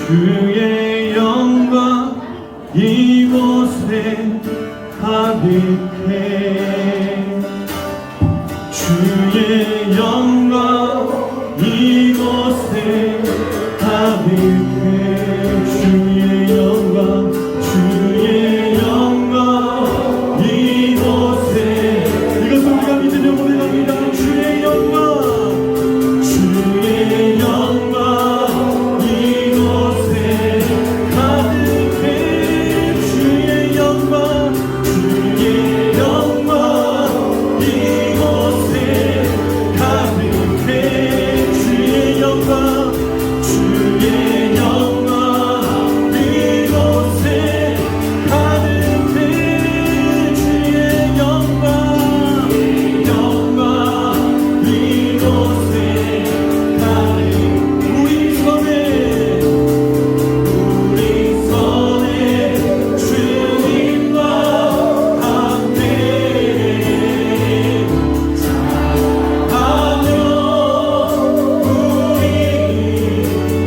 주의 영광 이곳에 가득해 주의 영광 이곳에 가득해 주의 영광 주의 영광 이곳에 이것을 우리가 믿으며 고백합니다. 주의 영광 주의 영광 이곳에 가득해 주의 영광 주의 영광 이곳에 가득해 주의 영광 주의 영광 이곳에 가득해 주의 영광 영광 이곳에 가득 우리 손에 주님과 함께 하며 우리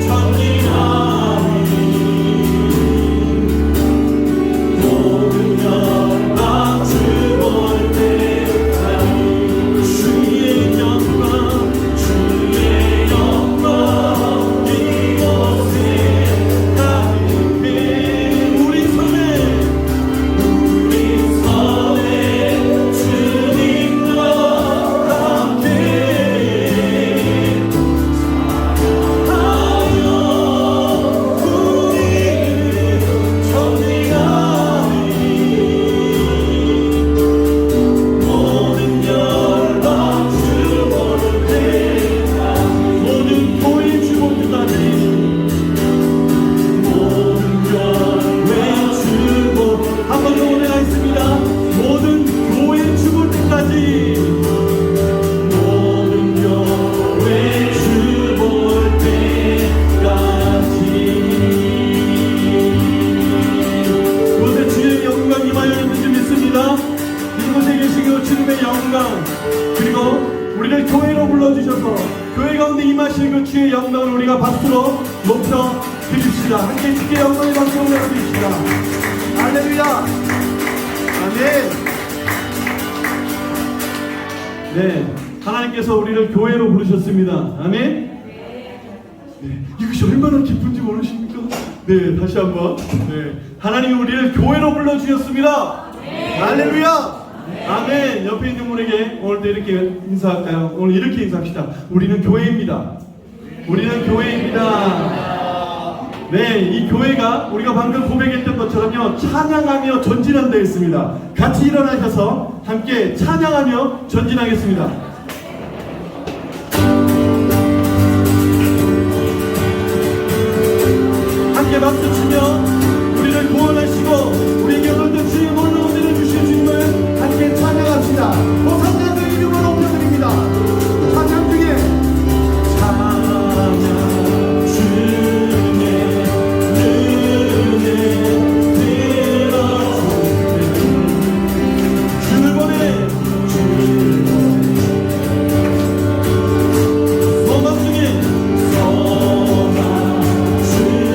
전진하리 모든 영광 주볼 때까지 주의 영광 주의 영광 이곳에 가득해 우리 손에 주님과 함께 모든 열방 주볼 때까지 모든 교회 주볼 때까지 모든 교회 주볼 한 번 더 올라가겠습니다. 모든 교회 주볼 때까지 모든 교회 주볼 때까지 이곳에 주의 영광 임하여 있는 줄 믿습니다. 이곳에 계신 그 주님의 영광 그리고 우리를 교회로 불러주셔서 교회 가운데 임하시는 그 주의 영광을 우리가 박수로 높여 드립시다. 함께 주의 영광의 박수 올려 드립시다. 할렐루야 아멘. 네, 하나님께서 우리를 교회로 부르셨습니다. 아멘. 네, 이것이 얼마나 기쁜지 모르십니까? 네, 다시 한번. 네, 하나님이 우리를 교회로 불러주셨습니다. 할렐루야. 아멘. 옆에 있는 분에게 오늘도 이렇게 인사할까요? 오늘 이렇게 인사합시다. 우리는 교회입니다. 우리는 교회입니다. 네, 이 교회가 우리가 방금 고백했던 것처럼요 찬양하며 전진한다 했습니다. 같이 일어나셔서 함께 찬양하며 전진하겠습니다. 함께 박수 치며 우리를 구원하시고 우리에게 오늘도 주의 모든 은혜를 주신 주님을 함께 찬양합시다. 호산나 그 이름을 높여드립니다. 찬양 중에 찬양 주의 은혜 들어주네 주를 보내 소망 중에 소망 중에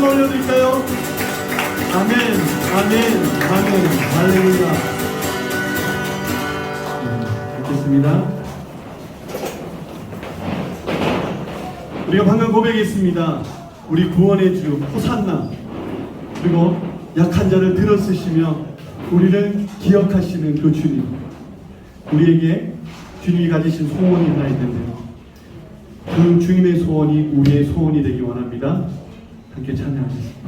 올려드릴까요? 아멘, 아멘, 아멘, 할렐루야. 읽겠습니다. 우리가 방금 고백했습니다. 우리 구원의 주 호산나, 그리고 약한 자를 들어쓰시며 우리를 기억하시는 그 주님, 우리에게 주님이 가지신 소원이 하나 있는데요, 그 주님의 소원이 우리의 소원이 되기 원합니다. 함께 찬양하겠습니다.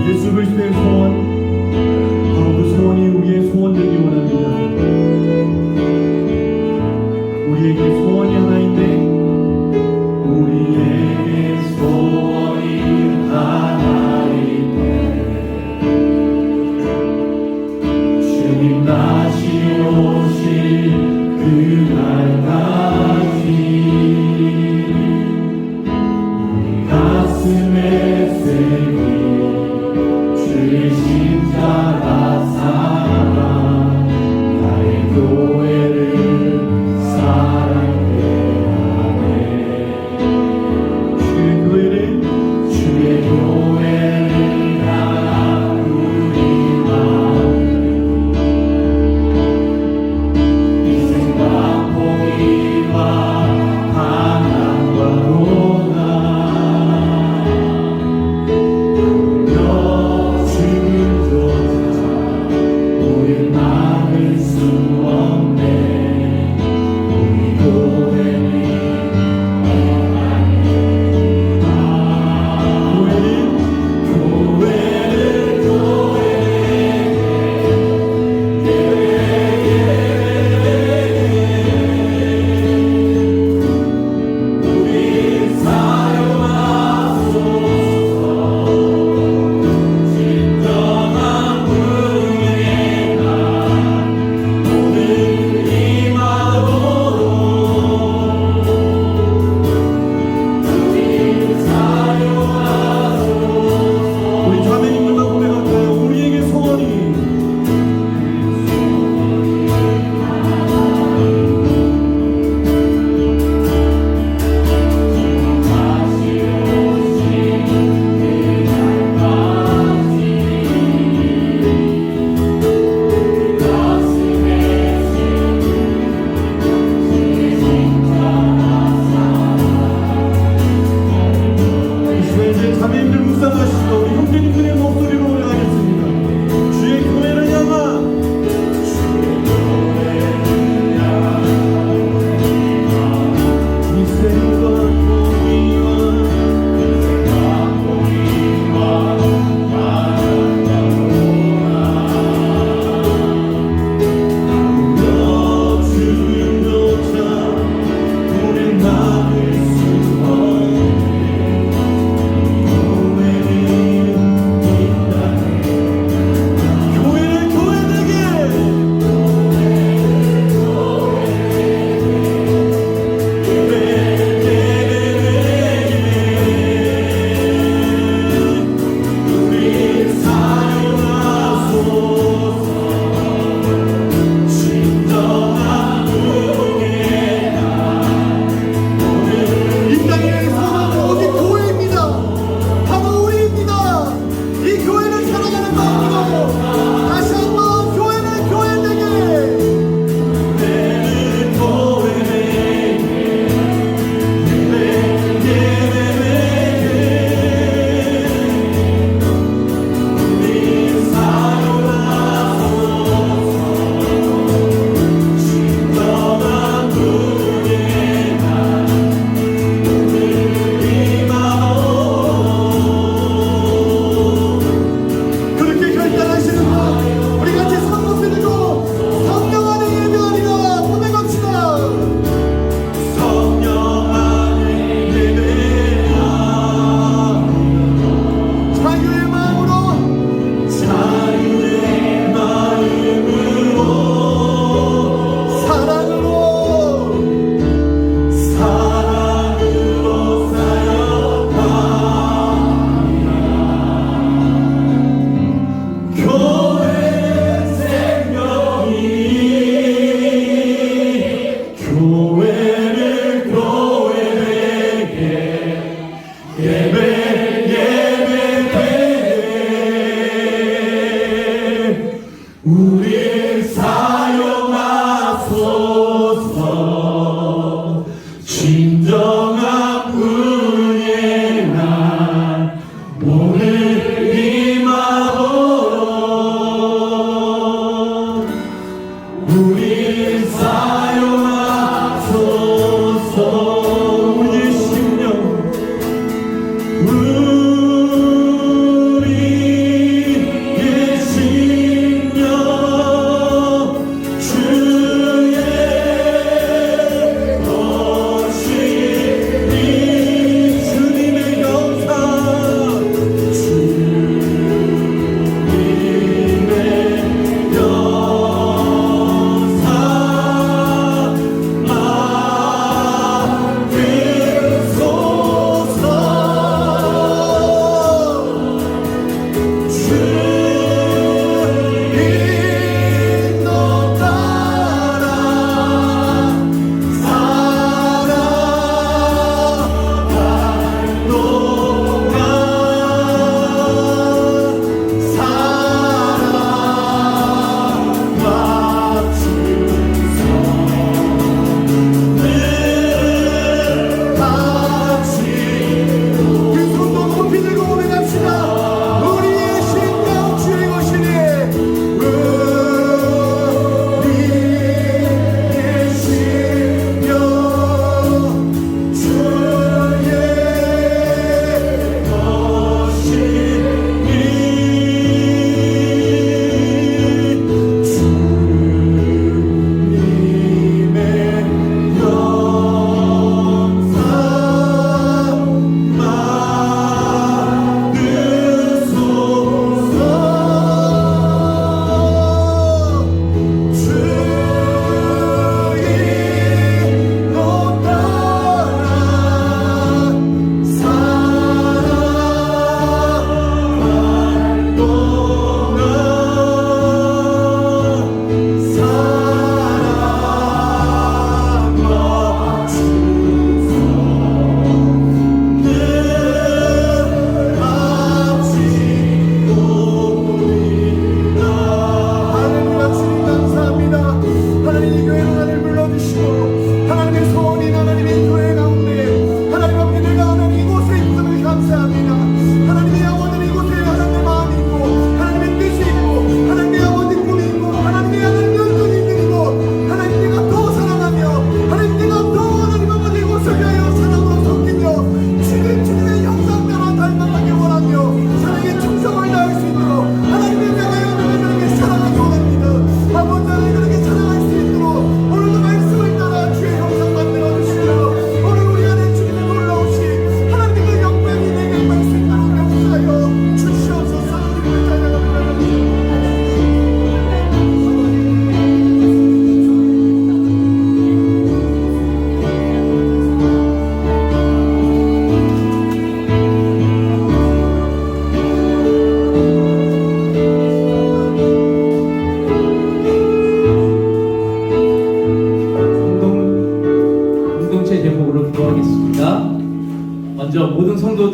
예수 그리스도의 소원, 바로 그 소원이 우리의 소원 되기 원합니다. 우리에게 소원이 하나 있는데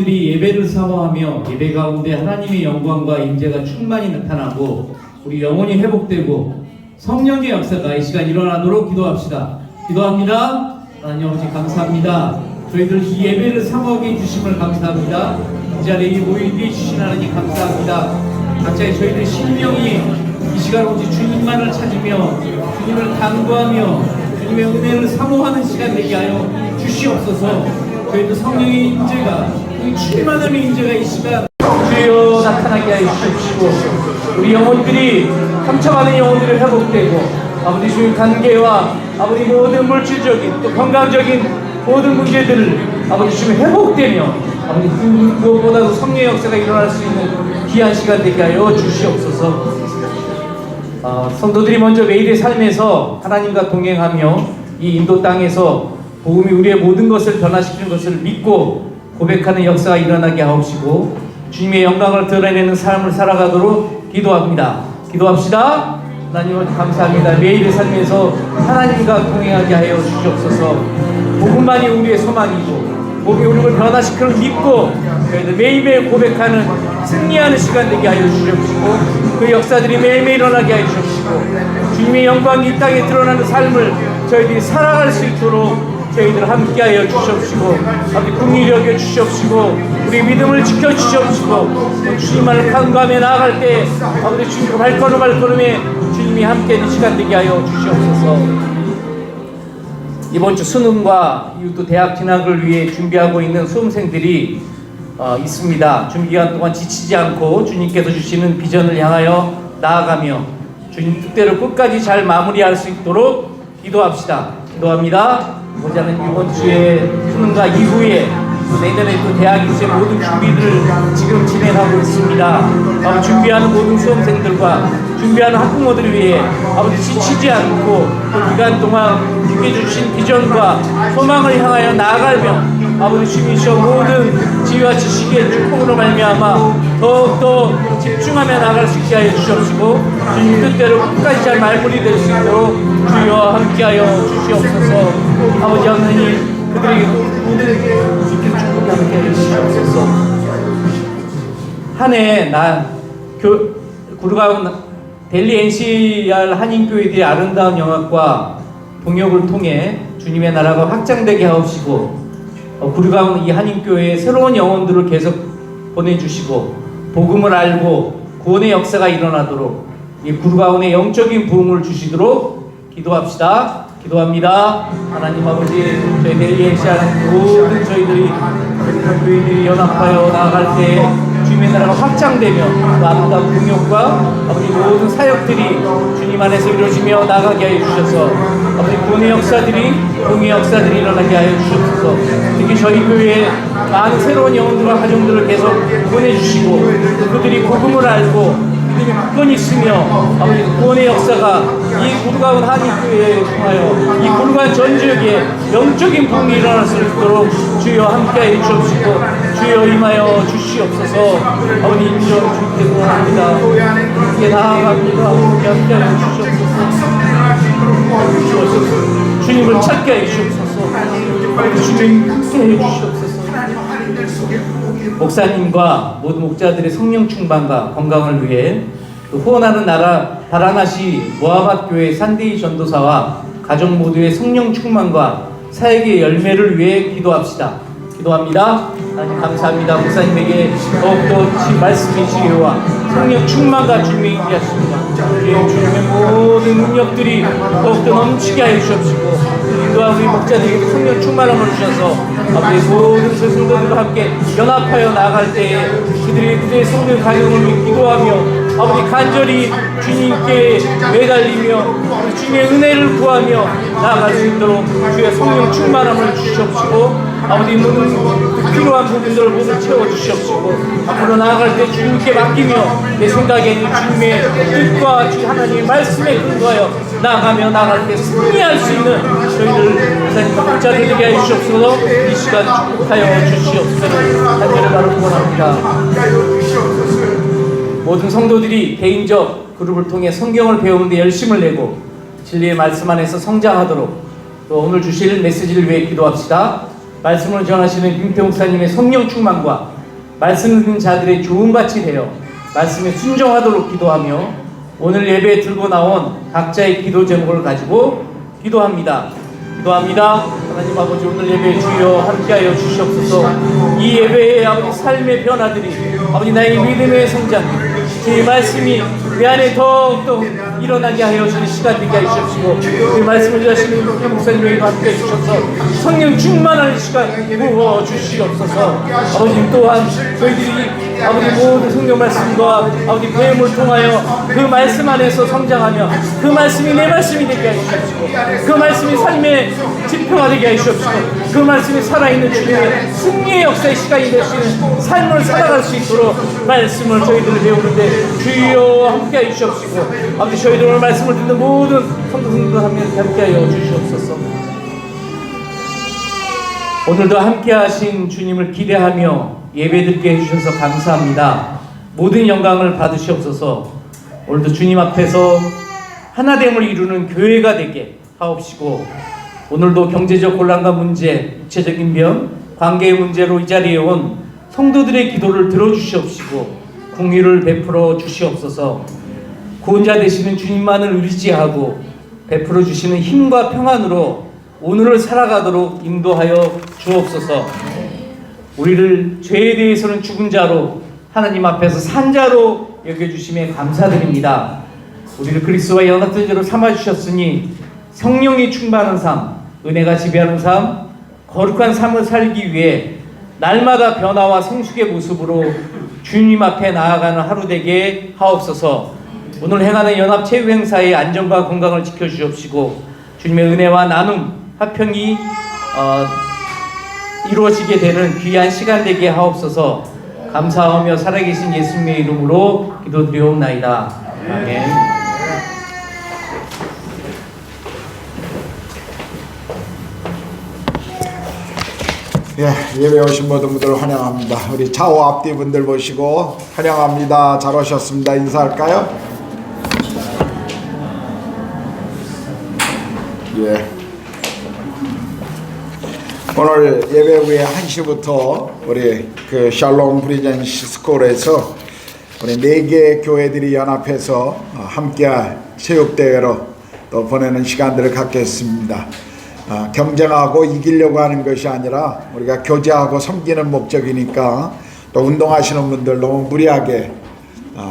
영혼들이 예배를 사모하며 예배 가운데 하나님의 영광과 임재가 충만히 나타나고 우리 영혼이 회복되고 성령의 역사가 이 시간 일어나도록 기도합시다. 기도합니다. 하나님 아버지 감사합니다. 저희들 이 예배를 사모하게 해주심을 감사합니다. 이 자리에 모이게 해주신 하나님 감사합니다. 각자의 저희들 심령이 이 시간 오직 주님만을 찾으며 주님을 간구하며 주님의 은혜를 사모하는 시간 되게 하여 주시옵소서. 저희도 성령의 임재가 충만함의 임재가 이 시간 주여 나타나게 하여 주시옵시고 우리 영혼들이 상처받은 영혼들이 회복되고 아버지 주의 관계와 아버지 모든 물질적인 또 건강적인 모든 문제들을 아버지 주님 회복되며 아버지 무엇보다도 성령의 역사가 일어날 수 있는 귀한 시간 되게 하여 주시옵소서. 성도들이 먼저 매일의 삶에서 하나님과 동행하며 이 인도 땅에서 복음이 우리의 모든 것을 변화시키는 것을 믿고 고백하는 역사가 일어나게 하옵시고 주님의 영광을 드러내는 삶을 살아가도록 기도합니다. 기도합시다. 하나님 감사합니다. 매일의 삶에서 하나님과 동행하게 하여 주시옵소서. 복음만이 우리의 소망이고 복음이 우리를 변화시키는 믿고 저희들 매일매일 고백하는 승리하는 시간 되게 하여 주시옵시고 그 역사들이 매일매일 일어나게 하여 주시옵시고 주님의 영광이 이 땅에 드러나는 삶을 저희들이 살아갈 수 있도록 저희들 함께하여 주시옵시고 아버지 긍휼히 여겨 주시옵시고 우리 믿음을 지켜주시옵시고 주님만을 간구하며 나아갈 때 아버지 주님 발걸음에 주님이 함께하는 시간 되게 하여 주시옵소서. 이번 주 수능과 이후 대학 진학을 위해 준비하고 있는 수험생들이 있습니다. 준비기간 동안 지치지 않고 주님께서 주시는 비전을 향하여 나아가며 주님 뜻대로 끝까지 잘 마무리할 수 있도록 기도합시다. 기도합니다. 보자는 이번 주에 수능과 이후에 또 내년에 또 대학 입시의 모든 준비들을 지금 진행하고 있습니다. 아버지 준비하는 모든 수험생들과 준비하는 학부모들을 위해 아버지 지치지 않고 그 기간 동안 주께 주신 비전과 소망을 향하여 나아가며 아버지 주님이시여 모든 지혜와 지식의 축복으로 말미암아 더욱더 집중하며 나아갈 수 있게 하여 주시옵시고 주님 뜻대로 끝까지 잘 마무리될 수 있도록 주여 함께하여 주시옵소서. 아버지 하나님 그들에게 모든 주께서 축복이 함께하여 주시옵소서. 한 해 구르가온 델리 NCR 한인교회들의 아름다운 영학과 동역을 통해 주님의 나라가 확장되게 하옵시고 구르가온 이 한인교회에 새로운 영혼들을 계속 보내주시고 복음을 알고 구원의 역사가 일어나도록 이 구르가온의 영적인 부흥을 주시도록 기도합시다. 기도합니다. 하나님 아버지 저희 델리 NCR 모든 저희들이 교회들이 연합하여 나아갈 때 주님의 나라가 확장되며 또 아름다운 동역과 아버지 모든 사역들이 주님 안에서 이루어지며 나가게 하여 주셔서 아버지 구원의 역사들이 공의 역사들이 일어나게 하여 주셔서 특히 저희 교회에 많은 새로운 영혼들과 가정들을 계속 보내주시고 그들이 복음을 알고 그들이 굳건히 있으며 아버지 구원의 역사가 이 구르가온 한인교회에 통하여 이 구르가온 전 지역에 영적인 부흥이 일어날 수 있도록 주여 함께하여 주옵시고 주여 임하여 주시옵소서. 아버지 인정 주께 구원합니다. 이게 나아갑니다. 함께하여 주시옵소서. 주님을 찾게 하여 주시옵소서. 주님 함께하여 주시옵소서. 목사님과 모든 목자들의 성령 충만과 건강을 위해 또 후원하는 나라 바라나시 모하밧 교회 산데이 전도사와 가족 모두의 성령 충만과 사역의 열매를 위해 기도합시다. 기도합니다. 하나님 감사합니다. 목사님에게 더욱더 말씀의 지혜와 성령 충만과 주님의 인도하십니다. 주님의 모든 능력들이 더욱더 넘치게 하여 주옵시고 인도와 우리 목자들에게 성령 충만함을 주셔서 아버지 모든 성도들과 함께 연합하여 나아갈 때에 그들의 성령 가격을 위해 기도하며 아버지 간절히 주님께 매달리며 주님의 은혜를 구하며 나아갈 수 있도록 주의 성령 충만함을 주시옵시고 아버지 모든 필요한 부분들을 모두 채워주시옵시고 앞으로 나아갈 때 주님께 맡기며 내 생각에는 주님의 뜻과 주 하나님의 말씀에 근거하여 나아가며 나아갈 때 승리할 수 있는 저희들 목사님 목자들에게 하여 주시옵소서. 이 시간 축복하여 주시옵소서. 간절히 바로 구원합니다. 모든 성도들이 개인적 그룹을 통해 성경을 배우는 데 열심을 내고 진리의 말씀 안에서 성장하도록 또 오늘 주실 메시지를 위해 기도합시다. 말씀을 전하시는 김태 목사님의 성령 충만과 말씀 듣는 자들의 좋은 밭이 되어 말씀에 순종하도록 기도하며 오늘 예배에 들고 나온 각자의 기도 제목을 가지고 기도합니다. 하나님 아버지, 오늘 예배에 주여 함께하여 주시옵소서. 이 예배에 아버지 삶의 변화들이, 아버지 나의 믿음의 성장, 주의 말씀이 내 안에 더욱더 일어나게 하여 주는 시간 되게 하시옵시고, 그 말씀을 전하시는 목회 목사님에게 함께 해주셔서 성령 충만한 시간 부어 주시옵소서. 아버지 또한 저희들이 아버지 모든 성령 말씀과 아버지 배움을 통하여 그 말씀 안에서 성장하며 그 말씀이 내 말씀이 되게 하시옵시고, 그 말씀이 삶의 지표가 되게 하시옵시고, 그 말씀이 살아있는 주님의 승리의 역사의 시간이 되시는 삶을 살아갈 수 있도록 말씀을 저희들을 배우는데 주여 함께 해주시옵시고, 아버지 저희들 오늘 말씀을 듣는 모든 성도님들 함께 하여 주시옵소서. 오늘도 함께 하신 주님을 기대하며 예배드리게 해주셔서 감사합니다. 모든 영광을 받으시옵소서. 오늘도 주님 앞에서 하나됨을 이루는 교회가 되게 하옵시고, 오늘도 경제적 곤란과 문제, 육체적인 병, 관계의 문제로 이 자리에 온 성도들의 기도를 들어주시옵시고 공의를 베풀어 주시옵소서. 구원자 되시는 주님만을 의지하고 베풀어 주시는 힘과 평안으로 오늘을 살아가도록 인도하여 주옵소서. 우리를 죄에 대해서는 죽은 자로 하나님 앞에서 산 자로 여겨주심에 감사드립니다. 우리를 그리스도와 연합된 자로 삼아주셨으니 성령이 충만한 삶, 은혜가 지배하는 삶, 거룩한 삶을 살기 위해 날마다 변화와 성숙의 모습으로 주님 앞에 나아가는 하루 되게 하옵소서. 오늘 행하는 연합체육 행사의 안전과 건강을 지켜주옵시고 주님의 은혜와 나눔, 화평이 이루어지게 되는 귀한 시간 되게 하옵소서. 감사하며 살아계신 예수님의 이름으로 기도드리옵나이다. 아멘. 예, 예배 오신 모든 분들 환영합니다. 우리 좌우 앞뒤 분들 보시고 환영합니다. 잘 오셨습니다. 인사할까요? 예. 오늘 예배 후에 1시부터 우리 그 샬롬 프리젠시 스쿨에서 우리 4개 교회들이 연합해서 함께할 체육대회로 또 보내는 시간들을 갖겠습니다. 경쟁하고 이기려고 하는 것이 아니라 우리가 교제하고 섬기는 목적이니까 또 운동하시는 분들 너무 무리하게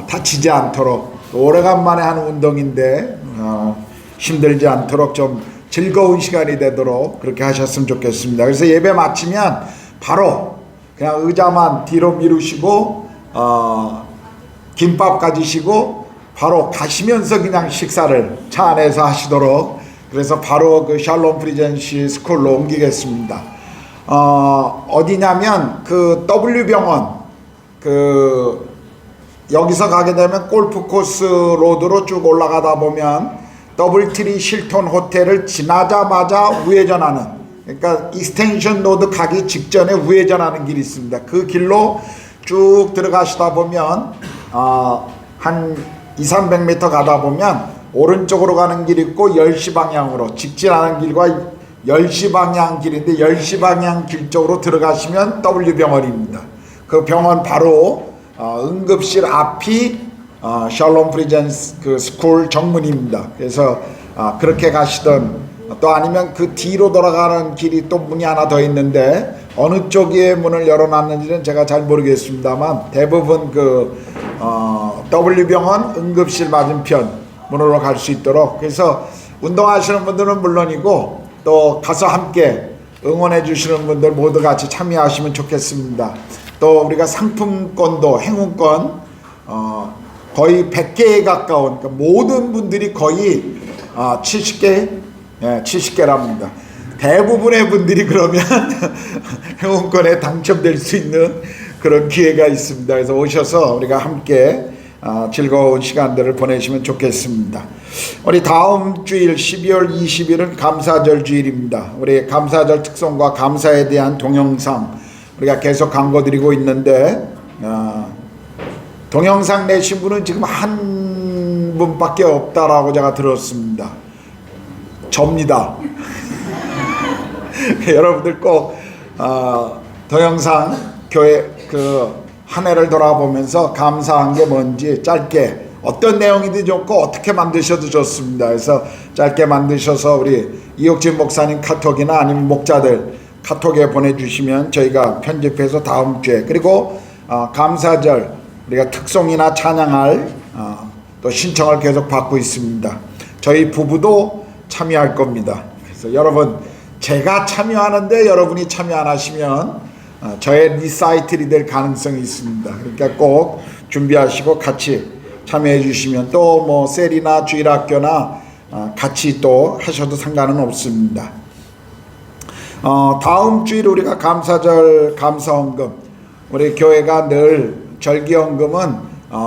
다치지 않도록, 오래간만에 하는 운동인데 힘들지 않도록 좀 즐거운 시간이 되도록 그렇게 하셨으면 좋겠습니다. 그래서 예배 마치면 바로 그냥 의자만 뒤로 미루시고 김밥 가지시고 바로 가시면서 그냥 식사를 차 안에서 하시도록, 그래서 바로 그 샬롬 프리젠시 스쿨로 옮기겠습니다. 어디냐면 그 W병원, 그 여기서 가게 되면 골프 코스 로드로 쭉 올라가다 보면 더블트리 실톤 호텔을 지나자마자 우회전하는, 그러니까 익스텐션 로드 가기 직전에 우회전하는 길이 있습니다. 그 길로 쭉 들어가시다 보면 한 200-300m 가다 보면 오른쪽으로 가는 길이 있고 10시 방향으로 직진하는 길과 10시 방향 길인데 10시 방향 길 쪽으로 들어가시면 W병원입니다. 그 병원 바로 응급실 앞이 샬롬 프리젠스 그 스쿨 정문입니다. 그래서 그렇게 가시던, 또 아니면 그 뒤로 돌아가는 길이 또 문이 하나 더 있는데 어느 쪽에 문을 열어놨는지는 제가 잘 모르겠습니다만 대부분 그 W병원 응급실 맞은편 문으로 갈 수 있도록, 그래서 운동하시는 분들은 물론이고 또 가서 함께 응원해 주시는 분들 모두 같이 참여하시면 좋겠습니다. 또 우리가 상품권도 행운권 거의 100개에 가까운, 그러니까 모든 분들이 거의 70개랍니다. 대부분의 분들이 그러면 행운권에 당첨될 수 있는 그런 기회가 있습니다. 그래서 오셔서 우리가 함께 즐거운 시간들을 보내시면 좋겠습니다. 우리 다음 주일 12월 20일은 감사절 주일입니다. 우리 감사절 특성과 감사에 대한 동영상 우리가 계속 광고드리고 있는데 동영상 내신 분은 지금 한 분밖에 없다라고 제가 들었습니다. 접니다. 여러분들 꼭 동영상 교회 그 한 해를 돌아보면서 감사한 게 뭔지 짧게, 어떤 내용이든 좋고 어떻게 만드셔도 좋습니다. 그래서 짧게 만드셔서 우리 이옥진 목사님 카톡이나 아니면 목자들 카톡에 보내주시면 저희가 편집해서 다음 주에, 그리고 감사절 우리가 특송이나 찬양할 또 신청을 계속 받고 있습니다. 저희 부부도 참여할 겁니다. 그래서 여러분, 제가 참여하는데 여러분이 참여 안 하시면 저의 리사이틀이 될 가능성이 있습니다. 그러니까 꼭 준비하시고 같이 참여해 주시면, 또 뭐 셀이나 주일학교나 같이 또 하셔도 상관은 없습니다. 다음 주일 우리가 감사절 감사헌금, 우리 교회가 늘 절기헌금은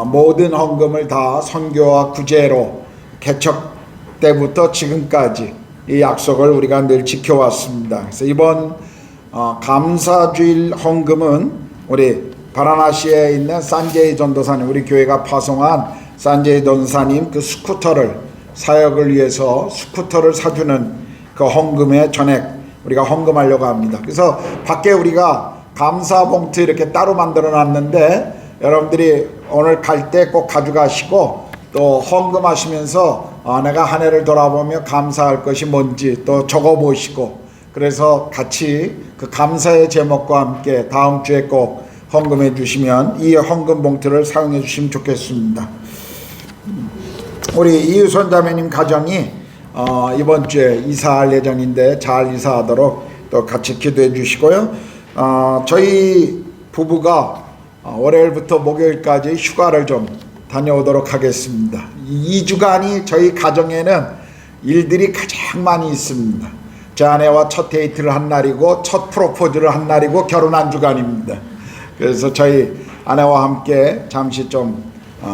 모든 헌금을 다 선교와 구제로 개척 때부터 지금까지 이 약속을 우리가 늘 지켜왔습니다. 그래서 이번 감사주일 헌금은 우리 바라나시에 있는 산제이 전도사님, 우리 교회가 파송한 산제이 전도사님 그 스쿠터를, 사역을 위해서 스쿠터를 사주는 그 헌금의 전액 우리가 헌금하려고 합니다. 그래서 밖에 우리가 감사봉투 이렇게 따로 만들어 놨는데 여러분들이 오늘 갈 때 꼭 가져가시고, 또 헌금하시면서 내가 한 해를 돌아보며 감사할 것이 뭔지 또 적어보시고, 그래서 같이 그 감사의 제목과 함께 다음 주에 꼭 헌금해 주시면 이 헌금 봉투를 사용해 주시면 좋겠습니다. 우리 이유선 자매님 가정이 이번 주에 이사할 예정인데 잘 이사하도록 또 같이 기도해 주시고요. 저희 부부가 월요일부터 목요일까지 휴가를 좀 다녀오도록 하겠습니다. 2주간이 저희 가정에는 일들이 가장 많이 있습니다. 제 아내와 첫 데이트를 한 날이고 첫 프로포즈를 한 날이고 결혼한 주간입니다. 그래서 저희 아내와 함께 잠시 좀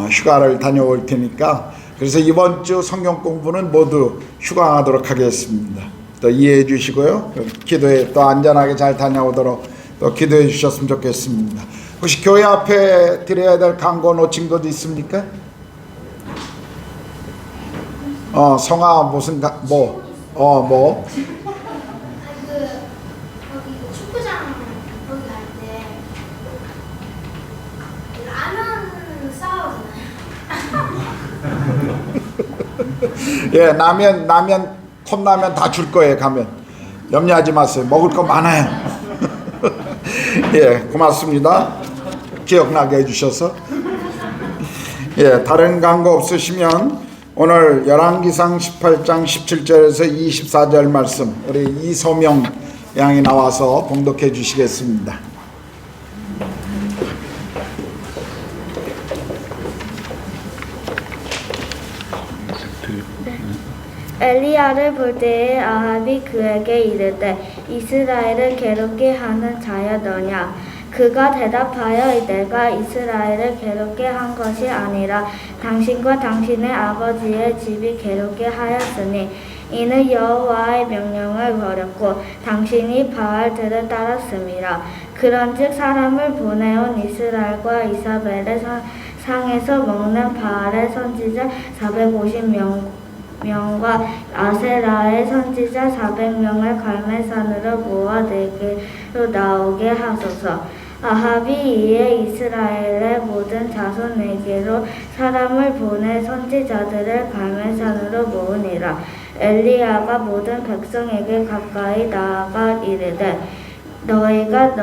휴가를 다녀올 테니까, 그래서 이번 주 성경 공부는 모두 휴강하도록 하겠습니다. 또 이해해 주시고요. 기도에 또 안전하게 잘 다녀오도록 또 기도해 주셨으면 좋겠습니다. 혹시 교회 앞에 드려야 될 광고 놓친 것 있습니까? 성아 무슨 뭐? 거기 축구장 거기 갈 때 라면 싸우잖아요. 예, 라면 컵라면 다 줄 거예요. 가면 염려하지 마세요. 먹을 거 많아요. 예, 고맙습니다. 기억나게 해주셔서. 예, 다른 광고 없으시면 오늘 열왕기상 18장 17절에서 24절 말씀 우리 이소명 양이 나와서 봉독해 주시겠습니다. 엘리야를 볼 때에 아합이 그에게 이르되 이스라엘을 괴롭게 하는 자여 너냐? 그가 대답하여 내가 이스라엘을 괴롭게 한 것이 아니라 당신과 당신의 아버지의 집이 괴롭게 하였으니 이는 여호와의 명령을 버렸고 당신이 바알들을 따랐음이라. 그런즉 사람을 보내온 이스라엘과 이사벨의 상에서 먹는 바알의 선지자 450명과 아세라의 선지자 400명을 갈멜산으로 모아 내게로 나오게 하소서. 아합이 이에 이스라엘의 모든 자손에게로 사람을 보내 선지자들을 갈멜산으로 모으니라. 엘리야가 모든 백성에게 가까이 나아가 이르되 너희가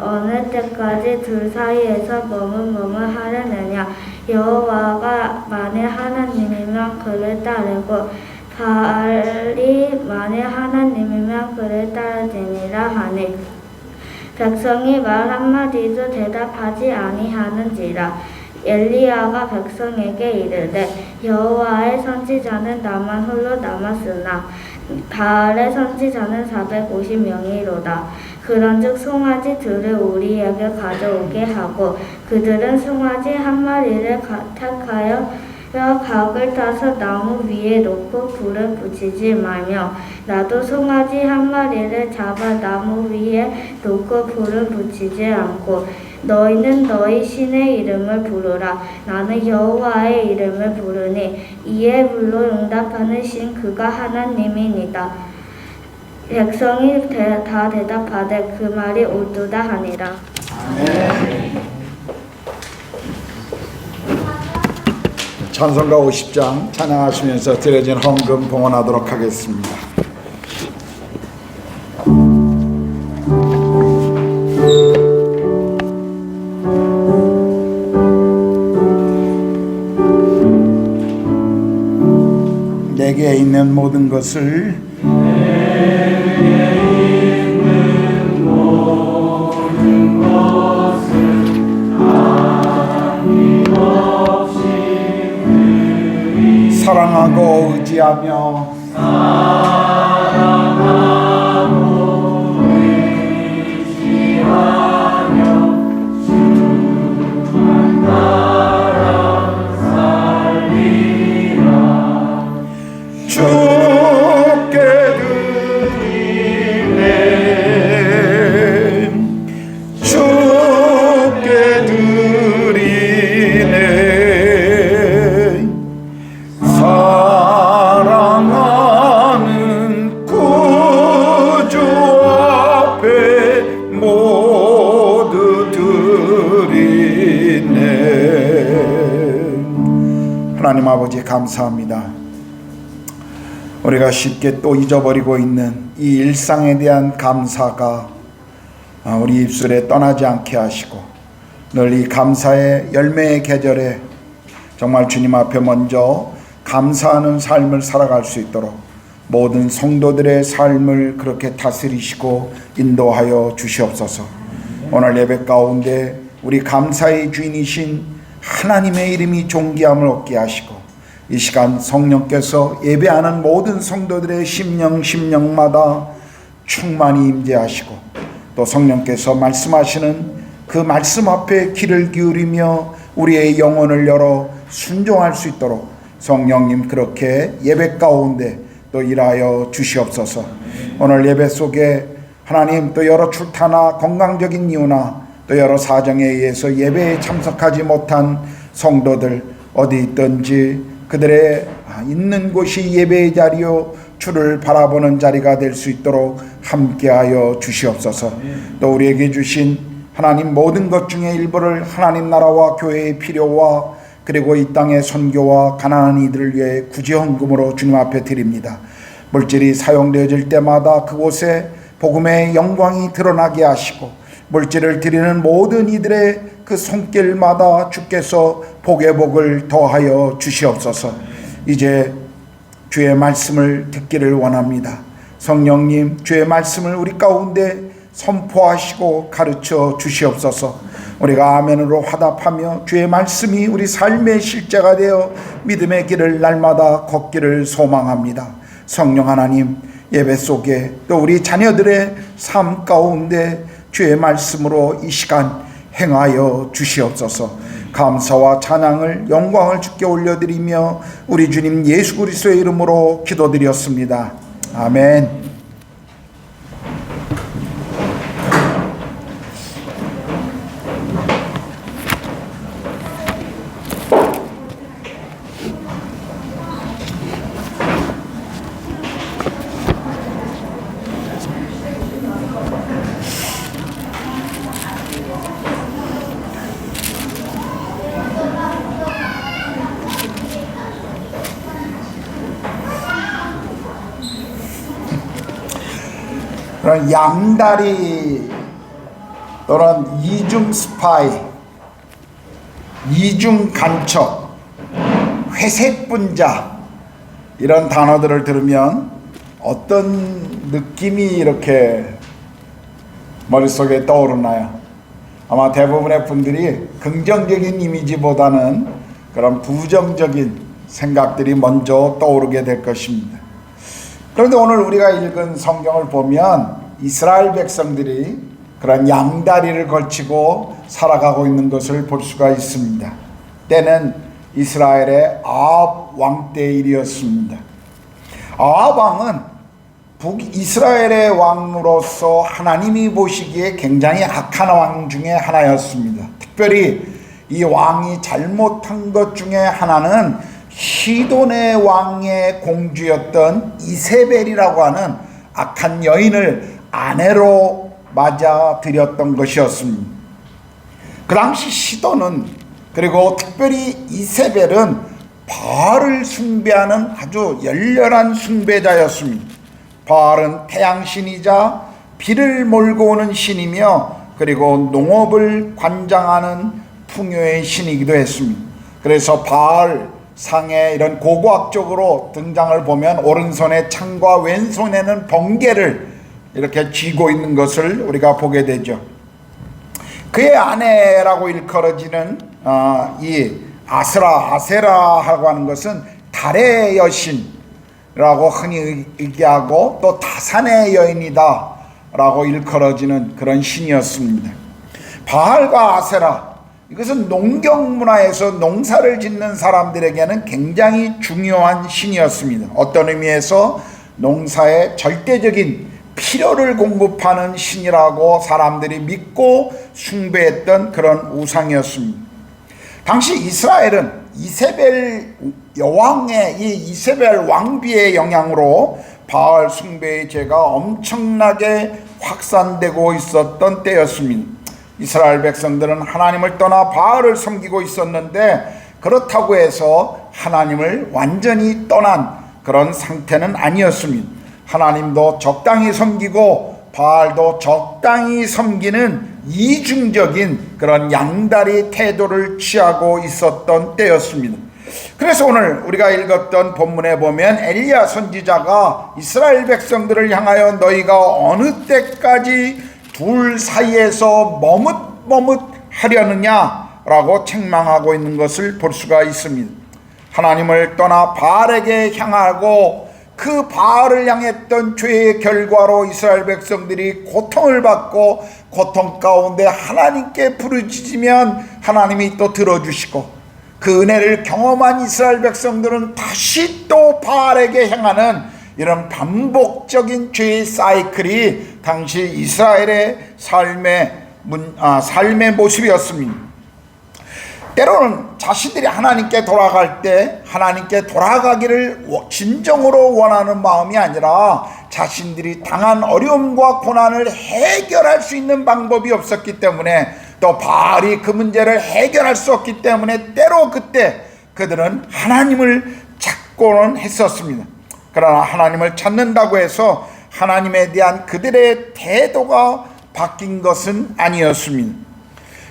어느 때까지 둘 사이에서 머뭇머뭇하려느냐? 여호와가 만일 하나님이면 그를 따르고 바알이 만일 하나님이면 그를 따르지니라 하니 백성이 말 한마디도 대답하지 아니하는지라. 엘리야가 백성에게 이르되 여호와의 선지자는 나만 홀로 남았으나 바알의 선지자는 450명이로다. 그런즉 송아지 둘을 우리에게 가져오게 하고 그들은 송아지 한 마리를 택하여 각을 따서 나무 위에 놓고 불을 붙이지 마며 나도 송아지 한 마리를 잡아 나무 위에 놓고 불을 붙이지 않고 너희는 너희 신의 이름을 부르라. 나는 여호와의 이름을 부르니 이에 불로 응답하는 신 그가 하나님이니이다. 백성이 다 대답하되 그 말이 옳도다 하니라. 아멘. 찬송가 50장 찬양하시면서 드려진 헌금 봉헌하도록 하겠습니다. 내게 있는 모든 것을 사랑하고 의지하며 주께 드리네 주께 드리네 사랑하는 구주 앞에 모두 드리네. 하나님 아버지 감사합니다. 우리가 쉽게 또 잊어버리고 있는 이 일상에 대한 감사가 우리 입술에 떠나지 않게 하시고 늘 이 감사의 열매의 계절에 정말 주님 앞에 먼저 감사하는 삶을 살아갈 수 있도록 모든 성도들의 삶을 그렇게 다스리시고 인도하여 주시옵소서. 오늘 예배 가운데 우리 감사의 주인이신 하나님의 이름이 존귀함을 얻게 하시고 이 시간 성령께서 예배하는 모든 성도들의 심령마다 충만히 임재하시고 또 성령께서 말씀하시는 그 말씀 앞에 귀를 기울이며 우리의 영혼을 열어 순종할 수 있도록 성령님 그렇게 예배 가운데 또 일하여 주시옵소서. 오늘 예배 속에 하나님 또 여러 출타나 건강적인 이유나 또 여러 사정에 의해서 예배에 참석하지 못한 성도들 어디 있든지 그들의 있는 곳이 예배의 자리요 주를 바라보는 자리가 될 수 있도록 함께하여 주시옵소서. 또 우리에게 주신 하나님 모든 것 중에 일부를 하나님 나라와 교회의 필요와 그리고 이 땅의 선교와 가난한 이들을 위해 구제 헌금으로 주님 앞에 드립니다. 물질이 사용되어질 때마다 그곳에 복음의 영광이 드러나게 하시고 물질을 드리는 모든 이들의 그 손길마다 주께서 복의 복을 더하여 주시옵소서. 이제 주의 말씀을 듣기를 원합니다. 성령님 주의 말씀을 우리 가운데 선포하시고 가르쳐 주시옵소서. 우리가 아멘으로 화답하며 주의 말씀이 우리 삶의 실제가 되어 믿음의 길을 날마다 걷기를 소망합니다. 성령 하나님 예배 속에 또 우리 자녀들의 삶 가운데 주의 말씀으로 이 시간 행하여 주시옵소서. 감사와 찬양을 영광을 주께 올려드리며 우리 주님 예수 그리스도의 이름으로 기도드렸습니다. 아멘. 그런 양다리 또는 이중 스파이, 이중 간첩, 회색 분자 이런 단어들을 들으면 어떤 느낌이 이렇게 머릿속에 떠오르나요? 아마 대부분의 분들이 긍정적인 이미지보다는 그런 부정적인 생각들이 먼저 떠오르게 될 것입니다. 그런데 오늘 우리가 읽은 성경을 보면 이스라엘 백성들이 그런 양다리를 걸치고 살아가고 있는 것을 볼 수가 있습니다. 때는 이스라엘의 아합 왕 때의 일이었습니다. 아합 왕은 북이스라엘의 왕으로서 하나님이 보시기에 굉장히 악한 왕 중에 하나였습니다. 특별히 이 왕이 잘못한 것 중에 하나는 시돈의 왕의 공주였던 이세벨이라고 하는 악한 여인을 아내로 맞아들였던 것이었습니다. 그 당시 시돈은 그리고 특별히 이세벨은 바알을 숭배하는 아주 열렬한 숭배자였습니다. 바알은 태양신이자 비를 몰고 오는 신이며 그리고 농업을 관장하는 풍요의 신이기도 했습니다. 그래서 바알 상에 이런 고고학적으로 등장을 보면 오른손에 창과 왼손에는 번개를 이렇게 쥐고 있는 것을 우리가 보게 되죠. 그의 아내라고 일컬어지는 이 아세라하고 하는 것은 달의 여신이라고 흔히 얘기하고 또 다산의 여인이다 라고 일컬어지는 그런 신이었습니다. 바알과 아세라, 이것은 농경 문화에서 농사를 짓는 사람들에게는 굉장히 중요한 신이었습니다. 어떤 의미에서 농사의 절대적인 필요를 공급하는 신이라고 사람들이 믿고 숭배했던 그런 우상이었습니다. 당시 이스라엘은 이세벨 여왕의 이 이세벨 왕비의 영향으로 바알 숭배의 죄가 엄청나게 확산되고 있었던 때였습니다. 이스라엘 백성들은 하나님을 떠나 바알을 섬기고 있었는데 그렇다고 해서 하나님을 완전히 떠난 그런 상태는 아니었습니다. 하나님도 적당히 섬기고 바알도 적당히 섬기는 이중적인 그런 양다리 태도를 취하고 있었던 때였습니다. 그래서 오늘 우리가 읽었던 본문에 보면 엘리야 선지자가 이스라엘 백성들을 향하여 너희가 어느 때까지 둘 사이에서 머뭇머뭇하려느냐라고 책망하고 있는 것을 볼 수가 있습니다. 하나님을 떠나 바알에게 향하고 그 바알을 향했던 죄의 결과로 이스라엘 백성들이 고통을 받고 고통 가운데 하나님께 부르짖으면 하나님이 또 들어주시고 그 은혜를 경험한 이스라엘 백성들은 다시 또 바알에게 향하는 이런 반복적인 죄의 사이클이 당시 이스라엘의 삶의 모습이었습니다. 때로는 자신들이 하나님께 돌아갈 때 하나님께 돌아가기를 진정으로 원하는 마음이 아니라 자신들이 당한 어려움과 고난을 해결할 수 있는 방법이 없었기 때문에 또 바알이 그 문제를 해결할 수 없기 때문에 때로 그때 그들은 하나님을 찾고는 했었습니다. 그러나 하나님을 찾는다고 해서 하나님에 대한 그들의 태도가 바뀐 것은 아니었습니다.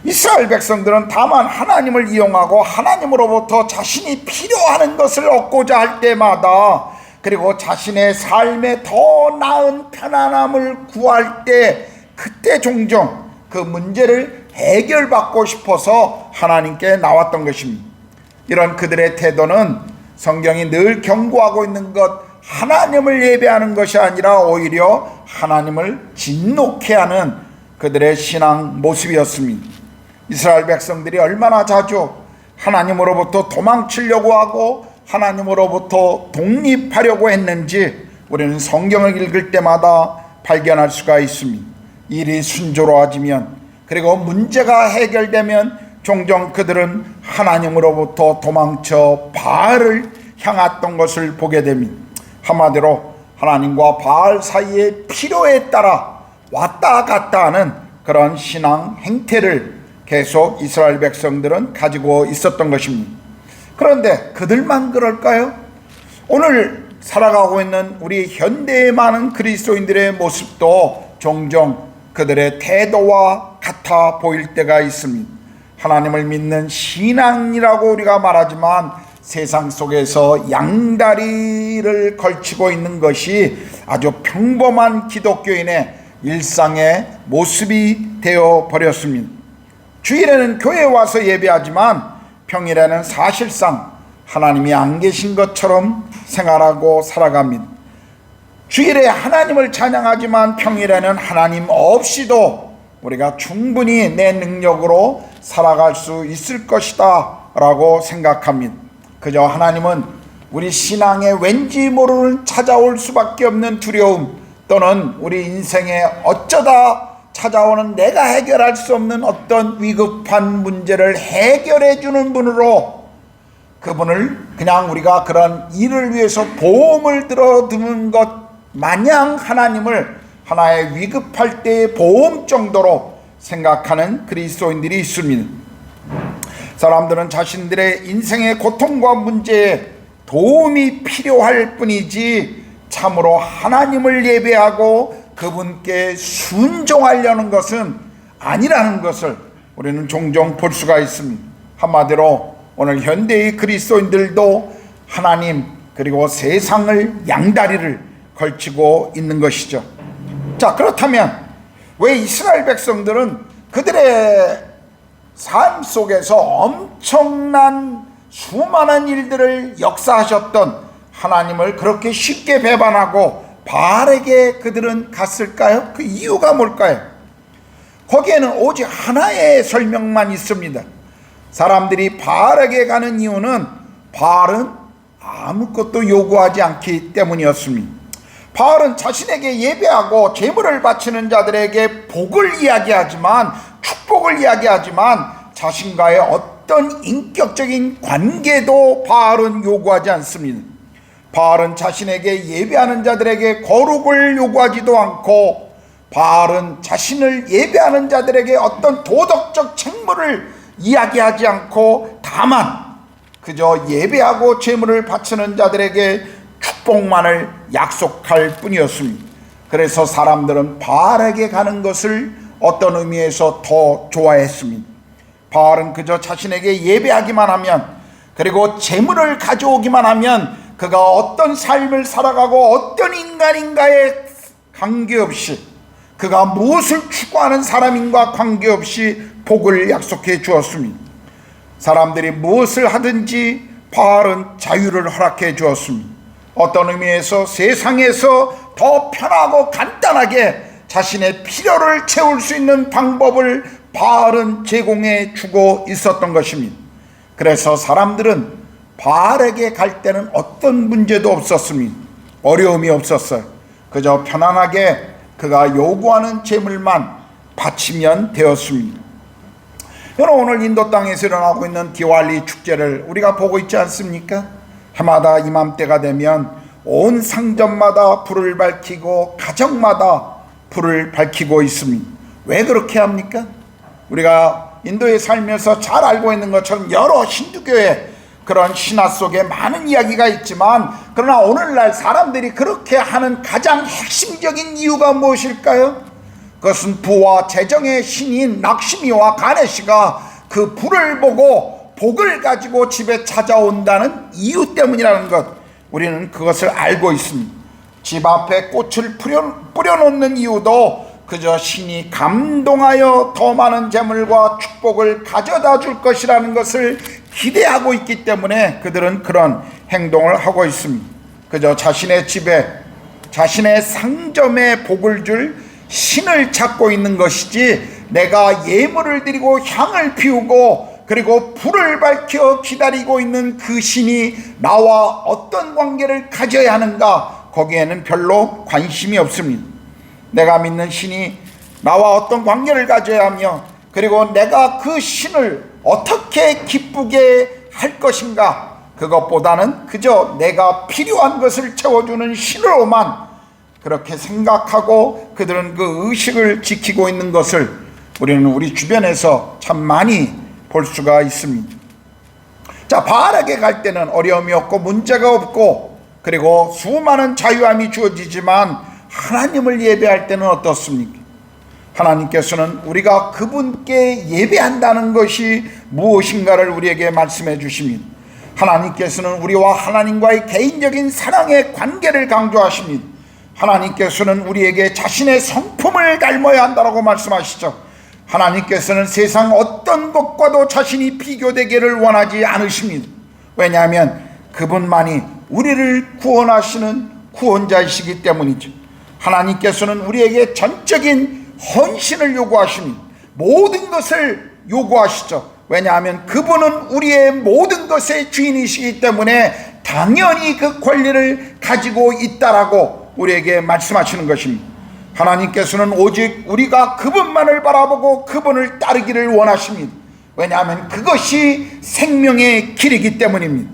이스라엘 백성들은 다만 하나님을 이용하고 하나님으로부터 자신이 필요하는 것을 얻고자 할 때마다 그리고 자신의 삶에 더 나은 편안함을 구할 때 그때 종종 그 문제를 해결받고 싶어서 하나님께 나왔던 것입니다. 이런 그들의 태도는 성경이 늘 경고하고 있는 것, 하나님을 예배하는 것이 아니라 오히려 하나님을 진노케 하는 그들의 신앙 모습이었습니다. 이스라엘 백성들이 얼마나 자주 하나님으로부터 도망치려고 하고 하나님으로부터 독립하려고 했는지 우리는 성경을 읽을 때마다 발견할 수가 있습니다. 일이 순조로워지면 그리고 문제가 해결되면 종종 그들은 하나님으로부터 도망쳐 바알을 향했던 것을 보게 됩니다. 한마디로 하나님과 바알 사이의 필요에 따라 왔다 갔다 하는 그런 신앙 행태를 계속 이스라엘 백성들은 가지고 있었던 것입니다. 그런데 그들만 그럴까요? 오늘 살아가고 있는 우리 현대의 많은 그리스도인들의 모습도 종종 그들의 태도와 같아 보일 때가 있습니다. 하나님을 믿는 신앙이라고 우리가 말하지만 세상 속에서 양다리를 걸치고 있는 것이 아주 평범한 기독교인의 일상의 모습이 되어 버렸습니다. 주일에는 교회에 와서 예배하지만 평일에는 사실상 하나님이 안 계신 것처럼 생활하고 살아갑니다. 주일에 하나님을 찬양하지만 평일에는 하나님 없이도 우리가 충분히 내 능력으로 살아갈 수 있을 것이다 라고 생각합니다. 그저 하나님은 우리 신앙에 왠지 모르는 찾아올 수밖에 없는 두려움 또는 우리 인생에 어쩌다 찾아오는 내가 해결할 수 없는 어떤 위급한 문제를 해결해 주는 분으로 그분을 그냥 우리가 그런 일을 위해서 보험을 들어두는 것 마냥 하나님을 하나의 위급할 때의 보험 정도로 생각하는 그리스도인들이 있습니다. 사람들은 자신들의 인생의 고통과 문제에 도움이 필요할 뿐이지 참으로 하나님을 예배하고 그분께 순종하려는 것은 아니라는 것을 우리는 종종 볼 수가 있습니다. 한마디로 오늘 현대의 그리스도인들도 하나님 그리고 세상을 양다리를 걸치고 있는 것이죠. 자, 그렇다면 왜 이스라엘 백성들은 그들의 삶 속에서 엄청난 수많은 일들을 역사하셨던 하나님을 그렇게 쉽게 배반하고 바알에게 그들은 갔을까요? 그 이유가 뭘까요? 거기에는 오직 하나의 설명만 있습니다. 사람들이 바알에게 가는 이유는 바알은 아무것도 요구하지 않기 때문이었습니다. 바알은 자신에게 예배하고 제물을 바치는 자들에게 복을 이야기하지만, 축복을 이야기하지만 자신과의 어떤 인격적인 관계도 바알은 요구하지 않습니다. 바알은 자신에게 예배하는 자들에게 거룩을 요구하지도 않고, 바알은 자신을 예배하는 자들에게 어떤 도덕적 책무를 이야기하지 않고 다만 그저 예배하고 제물을 바치는 자들에게 축복만을 약속할 뿐이었습니다. 그래서 사람들은 바알에게 가는 것을 어떤 의미에서 더 좋아했습니다. 바알은 그저 자신에게 예배하기만 하면, 그리고 제물을 가져오기만 하면 그가 어떤 삶을 살아가고 어떤 인간인가에 관계없이, 그가 무엇을 추구하는 사람인가 관계없이 복을 약속해 주었습니다. 사람들이 무엇을 하든지 바알은 자유를 허락해 주었습니다. 어떤 의미에서 세상에서 더 편하고 간단하게 자신의 필요를 채울 수 있는 방법을 바알은 제공해 주고 있었던 것입니다. 그래서 사람들은 바알에게 갈 때는 어떤 문제도 없었습니다. 어려움이 없었어요. 그저 편안하게 그가 요구하는 제물만 바치면 되었습니다. 여러분, 오늘 인도 땅에서 일어나고 있는 디왈리 축제를 우리가 보고 있지 않습니까? 해마다 이맘때가 되면 온 상점마다 불을 밝히고 가정마다 불을 밝히고 있습니다. 왜 그렇게 합니까? 우리가 인도에 살면서 잘 알고 있는 것처럼 여러 힌두교의 그런 신화 속에 많은 이야기가 있지만, 그러나 오늘날 사람들이 그렇게 하는 가장 핵심적인 이유가 무엇일까요? 그것은 부와 재정의 신인 락시미와 가네시가 그 불을 보고 복을 가지고 집에 찾아온다는 이유 때문이라는 것, 우리는 그것을 알고 있습니다. 집 앞에 꽃을 뿌려놓는 이유도 그저 신이 감동하여 더 많은 재물과 축복을 가져다 줄 것이라는 것을 기대하고 있기 때문에 그들은 그런 행동을 하고 있습니다. 그저 자신의 집에, 자신의 상점에 복을 줄 신을 찾고 있는 것이지, 내가 예물을 드리고 향을 피우고 그리고 불을 밝혀 기다리고 있는 그 신이 나와 어떤 관계를 가져야 하는가, 거기에는 별로 관심이 없습니다. 내가 믿는 신이 나와 어떤 관계를 가져야 하며, 그리고 내가 그 신을 어떻게 기쁘게 할 것인가, 그것보다는 그저 내가 필요한 것을 채워주는 신으로만 그렇게 생각하고 그들은 그 의식을 지키고 있는 것을 우리는 우리 주변에서 참 많이 볼 수가 있습니다. 자, 바알에게 갈 때는 어려움이 없고 문제가 없고 그리고 수많은 자유함이 주어지지만, 하나님을 예배할 때는 어떻습니까? 하나님께서는 우리가 그분께 예배한다는 것이 무엇인가를 우리에게 말씀해 주십니다. 하나님께서는 우리와 하나님과의 개인적인 사랑의 관계를 강조하십니다. 하나님께서는 우리에게 자신의 성품을 닮아야 한다고 말씀하시죠. 하나님께서는 세상 어떤 것과도 자신이 비교되기를 원하지 않으십니다. 왜냐하면 그분만이 우리를 구원하시는 구원자이시기 때문이죠. 하나님께서는 우리에게 전적인 헌신을 요구하십니다. 모든 것을 요구하시죠. 왜냐하면 그분은 우리의 모든 것의 주인이시기 때문에 당연히 그 권리를 가지고 있다라고 우리에게 말씀하시는 것입니다. 하나님께서는 오직 우리가 그분만을 바라보고 그분을 따르기를 원하십니다. 왜냐하면 그것이 생명의 길이기 때문입니다.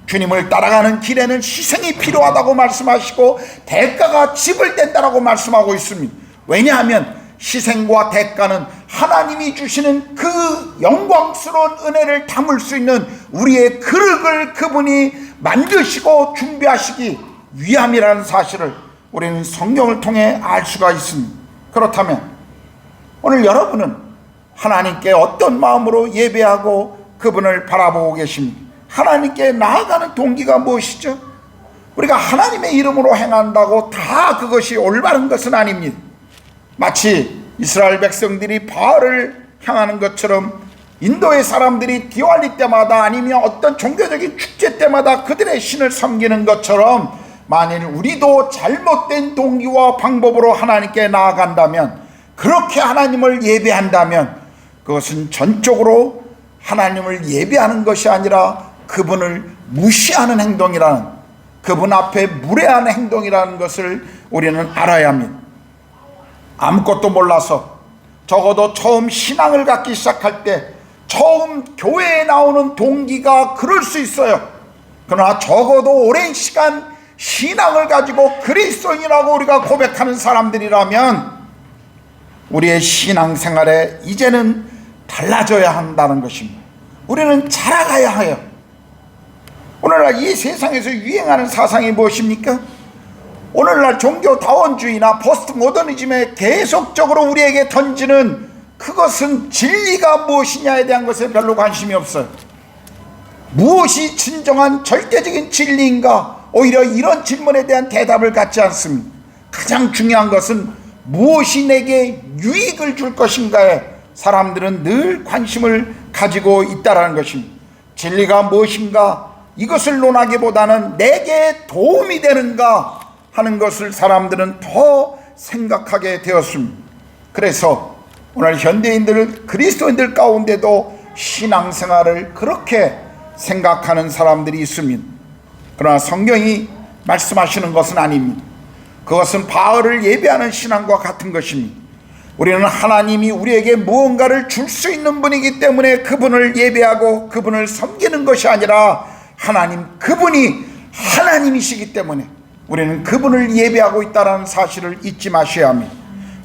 주님을 따라가는 길에는 희생이 필요하다고 말씀하시고 대가가 지불된다라고 말씀하고 있습니다. 왜냐하면 희생과 대가는 하나님이 주시는 그 영광스러운 은혜를 담을 수 있는 우리의 그릇을 그분이 만드시고 준비하시기 위함이라는 사실을 우리는 성경을 통해 알 수가 있습니다. 그렇다면 오늘 여러분은 하나님께 어떤 마음으로 예배하고 그분을 바라보고 계십니까? 하나님께 나아가는 동기가 무엇이죠? 우리가 하나님의 이름으로 행한다고 다 그것이 올바른 것은 아닙니다. 마치 이스라엘 백성들이 바알을 향하는 것처럼 인도의 사람들이 디왈리 때마다 아니면 어떤 종교적인 축제 때마다 그들의 신을 섬기는 것처럼 만일 우리도 잘못된 동기와 방법으로 하나님께 나아간다면, 그렇게 하나님을 예배한다면 그것은 전적으로 하나님을 예배하는 것이 아니라 그분을 무시하는 행동이라는, 그분 앞에 무례한 행동이라는 것을 우리는 알아야 합니다. 아무것도 몰라서 적어도 처음 신앙을 갖기 시작할 때 처음 교회에 나오는 동기가 그럴 수 있어요. 그러나 적어도 오랜 시간 신앙을 가지고 그리스도인이라고 우리가 고백하는 사람들이라면 우리의 신앙생활에 이제는 달라져야 한다는 것입니다. 우리는 자라가야 해요. 오늘날 이 세상에서 유행하는 사상이 무엇입니까? 오늘날 종교다원주의나 포스트 모더니즘에 계속적으로 우리에게 던지는 그것은 진리가 무엇이냐에 대한 것에 별로 관심이 없어요. 무엇이 진정한 절대적인 진리인가? 오히려 이런 질문에 대한 대답을 갖지 않습니다. 가장 중요한 것은 무엇이 내게 유익을 줄 것인가에 사람들은 늘 관심을 가지고 있다는 것입니다. 진리가 무엇인가? 이것을 논하기보다는 내게 도움이 되는가 하는 것을 사람들은 더 생각하게 되었습니다. 그래서 오늘 현대인들, 그리스도인들 가운데도 신앙생활을 그렇게 생각하는 사람들이 있습니다. 그러나 성경이 말씀하시는 것은 아닙니다. 그것은 바알을 예배하는 신앙과 같은 것입니다. 우리는 하나님이 우리에게 무언가를 줄 수 있는 분이기 때문에 그분을 예배하고 그분을 섬기는 것이 아니라 하나님, 그분이 하나님이시기 때문에 우리는 그분을 예배하고 있다는 사실을 잊지 마셔야 합니다.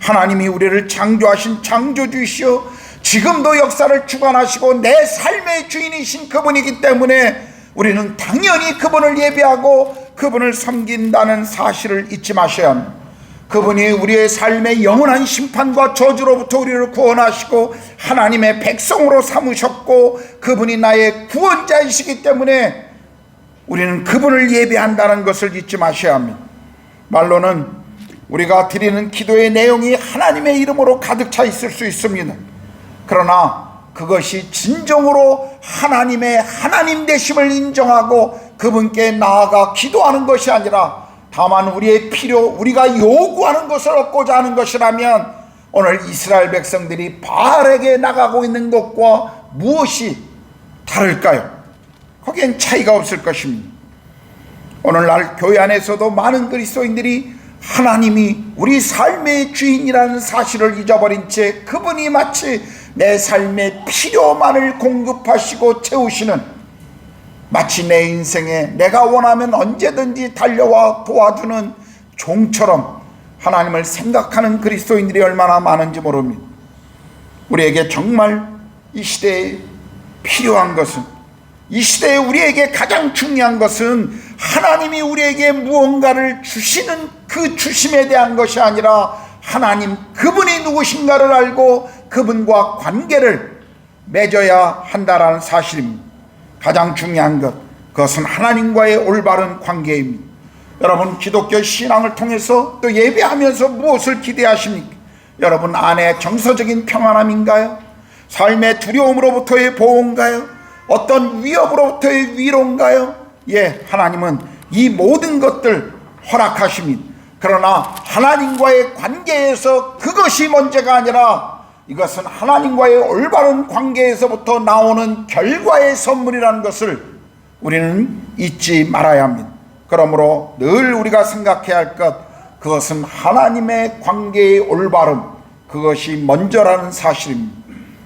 하나님이 우리를 창조하신 창조주이시오, 지금도 역사를 주관하시고 내 삶의 주인이신 그분이기 때문에 우리는 당연히 그분을 예배하고 그분을 섬긴다는 사실을 잊지 마셔야 합니다. 그분이 우리의 삶의 영원한 심판과 저주로부터 우리를 구원하시고 하나님의 백성으로 삼으셨고 그분이 나의 구원자이시기 때문에 우리는 그분을 예배한다는 것을 잊지 마셔야 합니다. 말로는 우리가 드리는 기도의 내용이 하나님의 이름으로 가득 차 있을 수 있습니다. 그러나 그것이 진정으로 하나님의 하나님 되심을 인정하고 그분께 나아가 기도하는 것이 아니라 다만 우리의 필요, 우리가 요구하는 것을 얻고자 하는 것이라면 오늘 이스라엘 백성들이 바알에게 나가고 있는 것과 무엇이 다를까요? 거기엔 차이가 없을 것입니다. 오늘날 교회 안에서도 많은 그리스도인들이 하나님이 우리 삶의 주인이라는 사실을 잊어버린 채 그분이 마치 내 삶의 필요만을 공급하시고 채우시는, 마치 내 인생에 내가 원하면 언제든지 달려와 도와주는 종처럼 하나님을 생각하는 그리스도인들이 얼마나 많은지 모릅니다. 우리에게 정말 이 시대에 필요한 것은, 이 시대에 우리에게 가장 중요한 것은 하나님이 우리에게 무언가를 주시는 그 주심에 대한 것이 아니라 하나님 그분이 누구신가를 알고 그분과 관계를 맺어야 한다라는 사실입니다. 가장 중요한 것, 그것은 하나님과의 올바른 관계입니다. 여러분, 기독교 신앙을 통해서 또 예배하면서 무엇을 기대하십니까? 여러분 안에 정서적인 평안함인가요? 삶의 두려움으로부터의 보호인가요? 어떤 위협으로부터의 위로인가요? 예, 하나님은 이 모든 것들 허락하십니다. 그러나 하나님과의 관계에서 그것이 문제가 아니라 이것은 하나님과의 올바른 관계에서부터 나오는 결과의 선물이라는 것을 우리는 잊지 말아야 합니다. 그러므로 늘 우리가 생각해야 할 것, 그것은 하나님의 관계의 올바름, 그것이 먼저라는 사실입니다.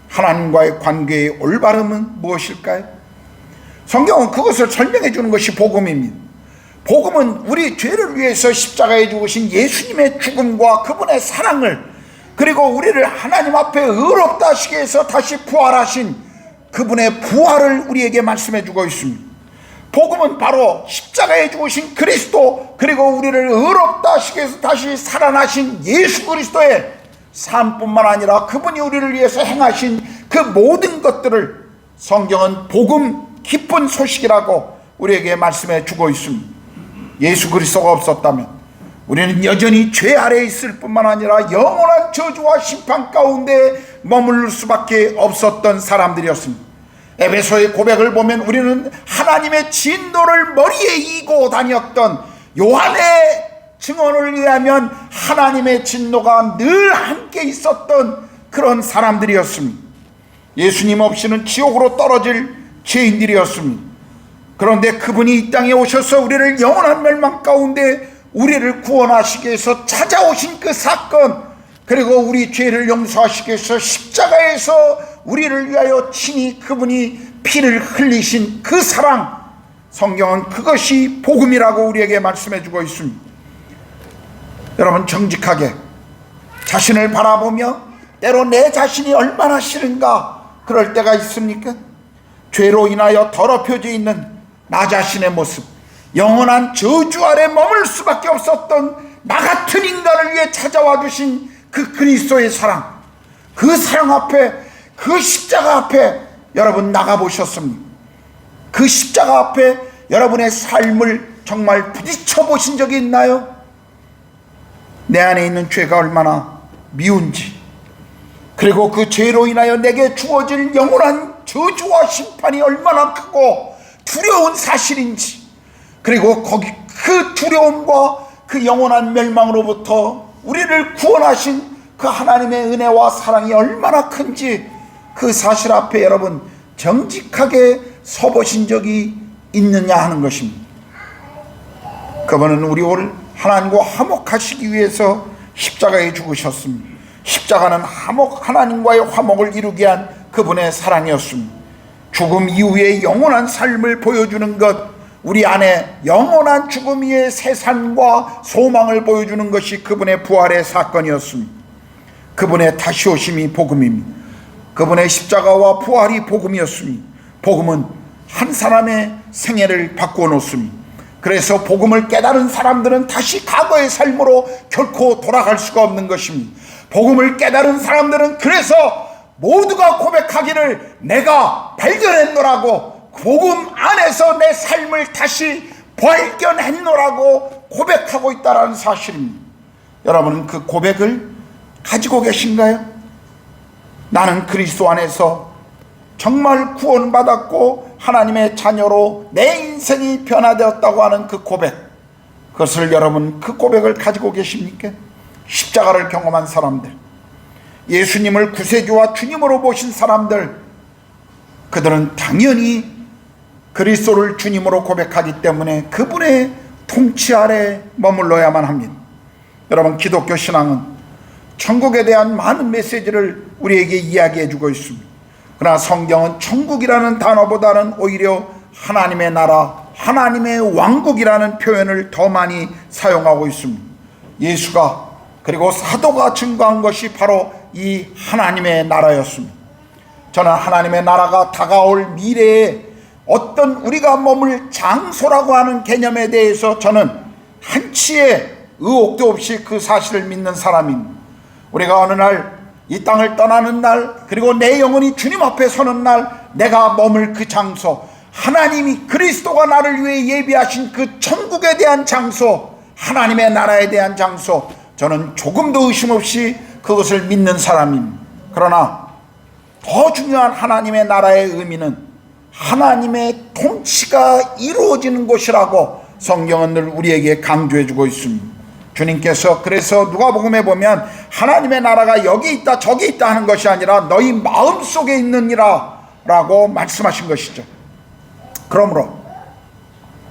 하나님과의 관계의 올바름은 무엇일까요? 성경은 그것을 설명해 주는 것이 복음입니다. 복음은 우리 죄를 위해서 십자가에 죽으신 예수님의 죽음과 그분의 사랑을 그리고 우리를 하나님 앞에 의롭다 하시기 위해서 다시 부활하신 그분의 부활을 우리에게 말씀해 주고 있습니다. 복음은 바로 십자가에 죽으신 그리스도, 그리고 우리를 의롭다 하시기 위해서 다시 살아나신 예수 그리스도의 삶뿐만 아니라 그분이 우리를 위해서 행하신 그 모든 것들을 성경은 복음, 기쁜 소식이라고 우리에게 말씀해 주고 있습니다. 예수 그리스도가 없었다면 우리는 여전히 죄 아래에 있을 뿐만 아니라 영원한 저주와 심판 가운데 머무를 수밖에 없었던 사람들이었습니다. 에베소의 고백을 보면 우리는 하나님의 진노를 머리에 이고 다녔던, 요한의 증언을 의하면 하나님의 진노가 늘 함께 있었던 그런 사람들이었습니다. 예수님 없이는 지옥으로 떨어질 죄인들이었습니다. 그런데 그분이 이 땅에 오셔서 우리를 영원한 멸망 가운데 우리를 구원하시기 위해서 찾아오신 그 사건, 그리고 우리 죄를 용서하시기 위해서 십자가에서 우리를 위하여 친히 그분이 피를 흘리신 그 사랑, 성경은 그것이 복음이라고 우리에게 말씀해 주고 있습니다. 여러분, 정직하게 자신을 바라보며 때로 내 자신이 얼마나 싫은가 그럴 때가 있습니까? 죄로 인하여 더럽혀져 있는 나 자신의 모습, 영원한 저주 아래 머물 수밖에 없었던 나 같은 인간을 위해 찾아와 주신 그 그리스도의 사랑, 그 사랑 앞에, 그 십자가 앞에 여러분 나가보셨습니까? 그 십자가 앞에 여러분의 삶을 정말 부딪혀 보신 적이 있나요? 내 안에 있는 죄가 얼마나 미운지, 그리고 그 죄로 인하여 내게 주어질 영원한 저주와 심판이 얼마나 크고 두려운 사실인지, 그리고 거기 그 두려움과 그 영원한 멸망으로부터 우리를 구원하신 그 하나님의 은혜와 사랑이 얼마나 큰지, 그 사실 앞에 여러분 정직하게 서보신 적이 있느냐 하는 것입니다. 그분은 우리를 하나님과 화목하시기 위해서 십자가에 죽으셨습니다. 십자가는 하나님과의 화목을 이루게 한 그분의 사랑이었습니다. 죽음 이후의 영원한 삶을 보여주는 것, 우리 안에 영원한 죽음 이후의 세상과 소망을 보여주는 것이 그분의 부활의 사건이었습니다. 그분의 다시 오심이 복음입니다. 그분의 십자가와 부활이 복음이었습니다. 복음은 한 사람의 생애를 바꾸어 놓습니다. 그래서 복음을 깨달은 사람들은 다시 과거의 삶으로 결코 돌아갈 수가 없는 것입니다. 복음을 깨달은 사람들은 그래서 모두가 고백하기를 내가 발견했노라고, 복음 안에서 내 삶을 다시 발견했노라고 고백하고 있다는 사실입니다. 여러분은 그 고백을 가지고 계신가요? 나는 그리스도 안에서 정말 구원받았고 하나님의 자녀로 내 인생이 변화되었다고 하는 그 고백, 그것을 여러분 그 고백을 가지고 계십니까? 십자가를 경험한 사람들, 예수님을 구세주와 주님으로 보신 사람들, 그들은 당연히 그리스도를 주님으로 고백하기 때문에 그분의 통치 아래 머물러야만 합니다. 여러분, 기독교 신앙은 천국에 대한 많은 메시지를 우리에게 이야기해 주고 있습니다. 그러나 성경은 천국이라는 단어보다는 오히려 하나님의 나라, 하나님의 왕국이라는 표현을 더 많이 사용하고 있습니다. 예수가 그리고 사도가 증거한 것이 바로 이 하나님의 나라였습니다. 저는 하나님의 나라가 다가올 미래에 어떤 우리가 머물 장소라고 하는 개념에 대해서 저는 한치의 의혹도 없이 그 사실을 믿는 사람입니다. 우리가 어느 날 이 땅을 떠나는 날, 그리고 내 영혼이 주님 앞에 서는 날, 내가 머물 그 장소, 하나님이 그리스도가 나를 위해 예비하신 그 천국에 대한 장소, 하나님의 나라에 대한 장소, 저는 조금도 의심 없이 그것을 믿는 사람입니다. 그러나 더 중요한 하나님의 나라의 의미는 하나님의 통치가 이루어지는 곳이라고 성경은 늘 우리에게 강조해 주고 있습니다. 주님께서 그래서 누가복음에 보면 하나님의 나라가 여기 있다 저기 있다 하는 것이 아니라 너희 마음속에 있느니라 라고 말씀하신 것이죠. 그러므로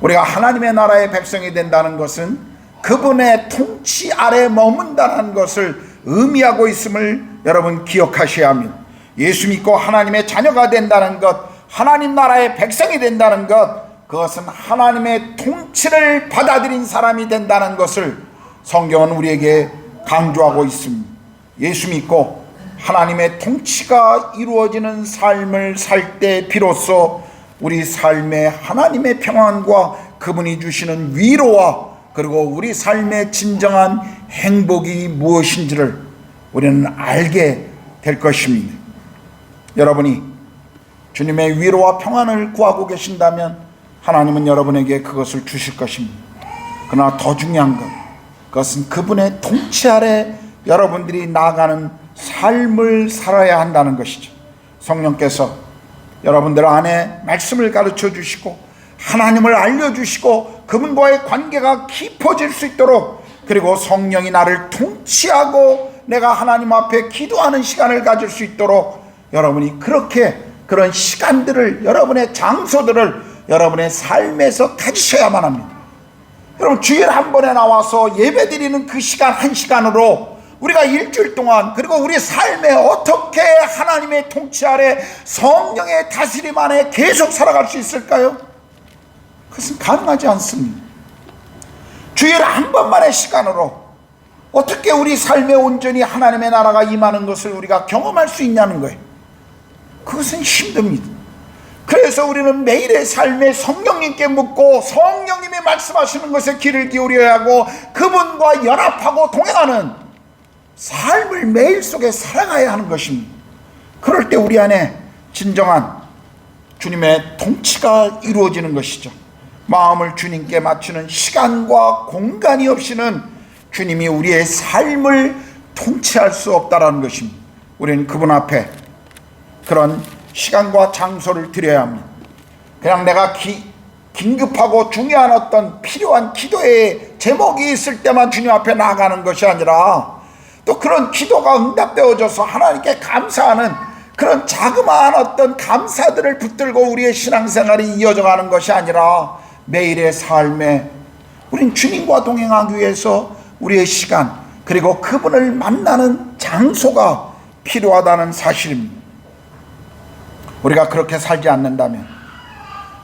우리가 하나님의 나라의 백성이 된다는 것은 그분의 통치 아래 머문다는 것을 의미하고 있음을 여러분 기억하셔야 합니다. 예수 믿고 하나님의 자녀가 된다는 것, 하나님 나라의 백성이 된다는 것, 그것은 하나님의 통치를 받아들인 사람이 된다는 것을 성경은 우리에게 강조하고 있습니다. 예수 믿고 하나님의 통치가 이루어지는 삶을 살 때 비로소 우리 삶에 하나님의 평안과 그분이 주시는 위로와 그리고 우리 삶의 진정한 행복이 무엇인지를 우리는 알게 될 것입니다. 여러분이 주님의 위로와 평안을 구하고 계신다면 하나님은 여러분에게 그것을 주실 것입니다. 그러나 더 중요한 것, 그것은 그분의 통치 아래 여러분들이 나아가는 삶을 살아야 한다는 것이죠. 성령께서 여러분들 안에 말씀을 가르쳐 주시고 하나님을 알려주시고 그분과의 관계가 깊어질 수 있도록, 그리고 성령이 나를 통치하고 내가 하나님 앞에 기도하는 시간을 가질 수 있도록 여러분이 그렇게 그런 시간들을, 여러분의 장소들을 여러분의 삶에서 가지셔야만 합니다. 여러분, 주일 한 번에 나와서 예배 드리는 그 시간 한 시간으로 우리가 일주일 동안, 그리고 우리 삶에 어떻게 하나님의 통치 아래 성령의 다스림 안에 계속 살아갈 수 있을까요? 그것은 가능하지 않습니다. 주일 한 번만의 시간으로 어떻게 우리 삶에 온전히 하나님의 나라가 임하는 것을 우리가 경험할 수 있냐는 거예요. 그것은 힘듭니다. 그래서 우리는 매일의 삶에 성령님께 묻고 성령님이 말씀하시는 것에 귀를 기울여야 하고 그분과 연합하고 동행하는 삶을 매일 속에 살아가야 하는 것입니다. 그럴 때 우리 안에 진정한 주님의 통치가 이루어지는 것이죠. 마음을 주님께 맞추는 시간과 공간이 없이는 주님이 우리의 삶을 통치할 수 없다라는 것입니다. 우리는 그분 앞에 그런 시간과 장소를 드려야 합니다. 그냥 내가 긴급하고 중요한 어떤 필요한 기도의 제목이 있을 때만 주님 앞에 나아가는 것이 아니라, 또 그런 기도가 응답되어져서 하나님께 감사하는 그런 자그마한 어떤 감사들을 붙들고 우리의 신앙생활이 이어져가는 것이 아니라, 매일의 삶에 우린 주님과 동행하기 위해서 우리의 시간, 그리고 그분을 만나는 장소가 필요하다는 사실입니다. 우리가 그렇게 살지 않는다면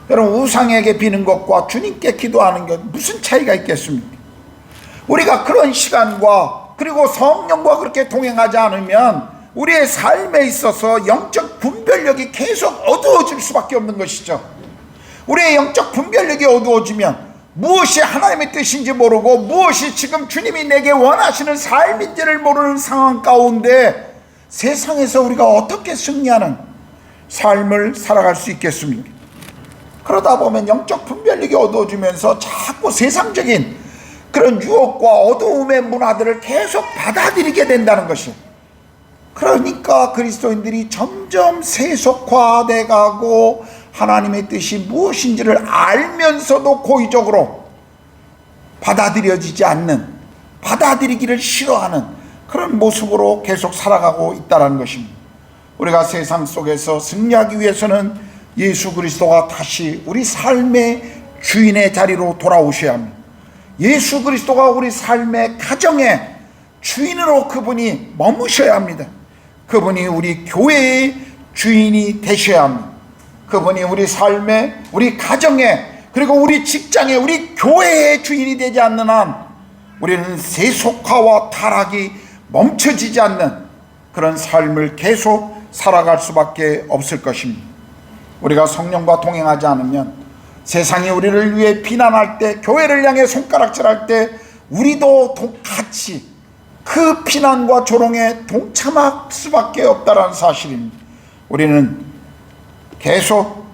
여러분, 우상에게 비는 것과 주님께 기도하는 것 무슨 차이가 있겠습니까? 우리가 그런 시간과 그리고 성령과 그렇게 동행하지 않으면 우리의 삶에 있어서 영적 분별력이 계속 어두워질 수밖에 없는 것이죠. 우리의 영적 분별력이 어두워지면 무엇이 하나님의 뜻인지 모르고 무엇이 지금 주님이 내게 원하시는 삶인지를 모르는 상황 가운데 세상에서 우리가 어떻게 승리하는 삶을 살아갈 수 있겠습니까? 그러다 보면 영적 분별력이 어두워지면서 자꾸 세상적인 그런 유혹과 어두움의 문화들을 계속 받아들이게 된다는 것이에요. 그러니까 그리스도인들이 점점 세속화돼 가고 하나님의 뜻이 무엇인지를 알면서도 고의적으로 받아들여지지 않는, 받아들이기를 싫어하는 그런 모습으로 계속 살아가고 있다는 것입니다. 우리가 세상 속에서 승리하기 위해서는 예수 그리스도가 다시 우리 삶의 주인의 자리로 돌아오셔야 합니다. 예수 그리스도가 우리 삶의 가정의 주인으로 그분이 머무셔야 합니다. 그분이 우리 교회의 주인이 되셔야 합니다. 그분이 우리 삶의, 우리 가정의, 그리고 우리 직장의, 우리 교회의 주인이 되지 않는 한 우리는 세속화와 타락이 멈춰지지 않는 그런 삶을 계속 살아갈 수밖에 없을 것입니다. 우리가 성령과 동행하지 않으면 세상이 우리를 위해 비난할 때, 교회를 향해 손가락질할 때 우리도 같이 그 비난과 조롱에 동참할 수밖에 없다는 사실입니다. 우리는 계속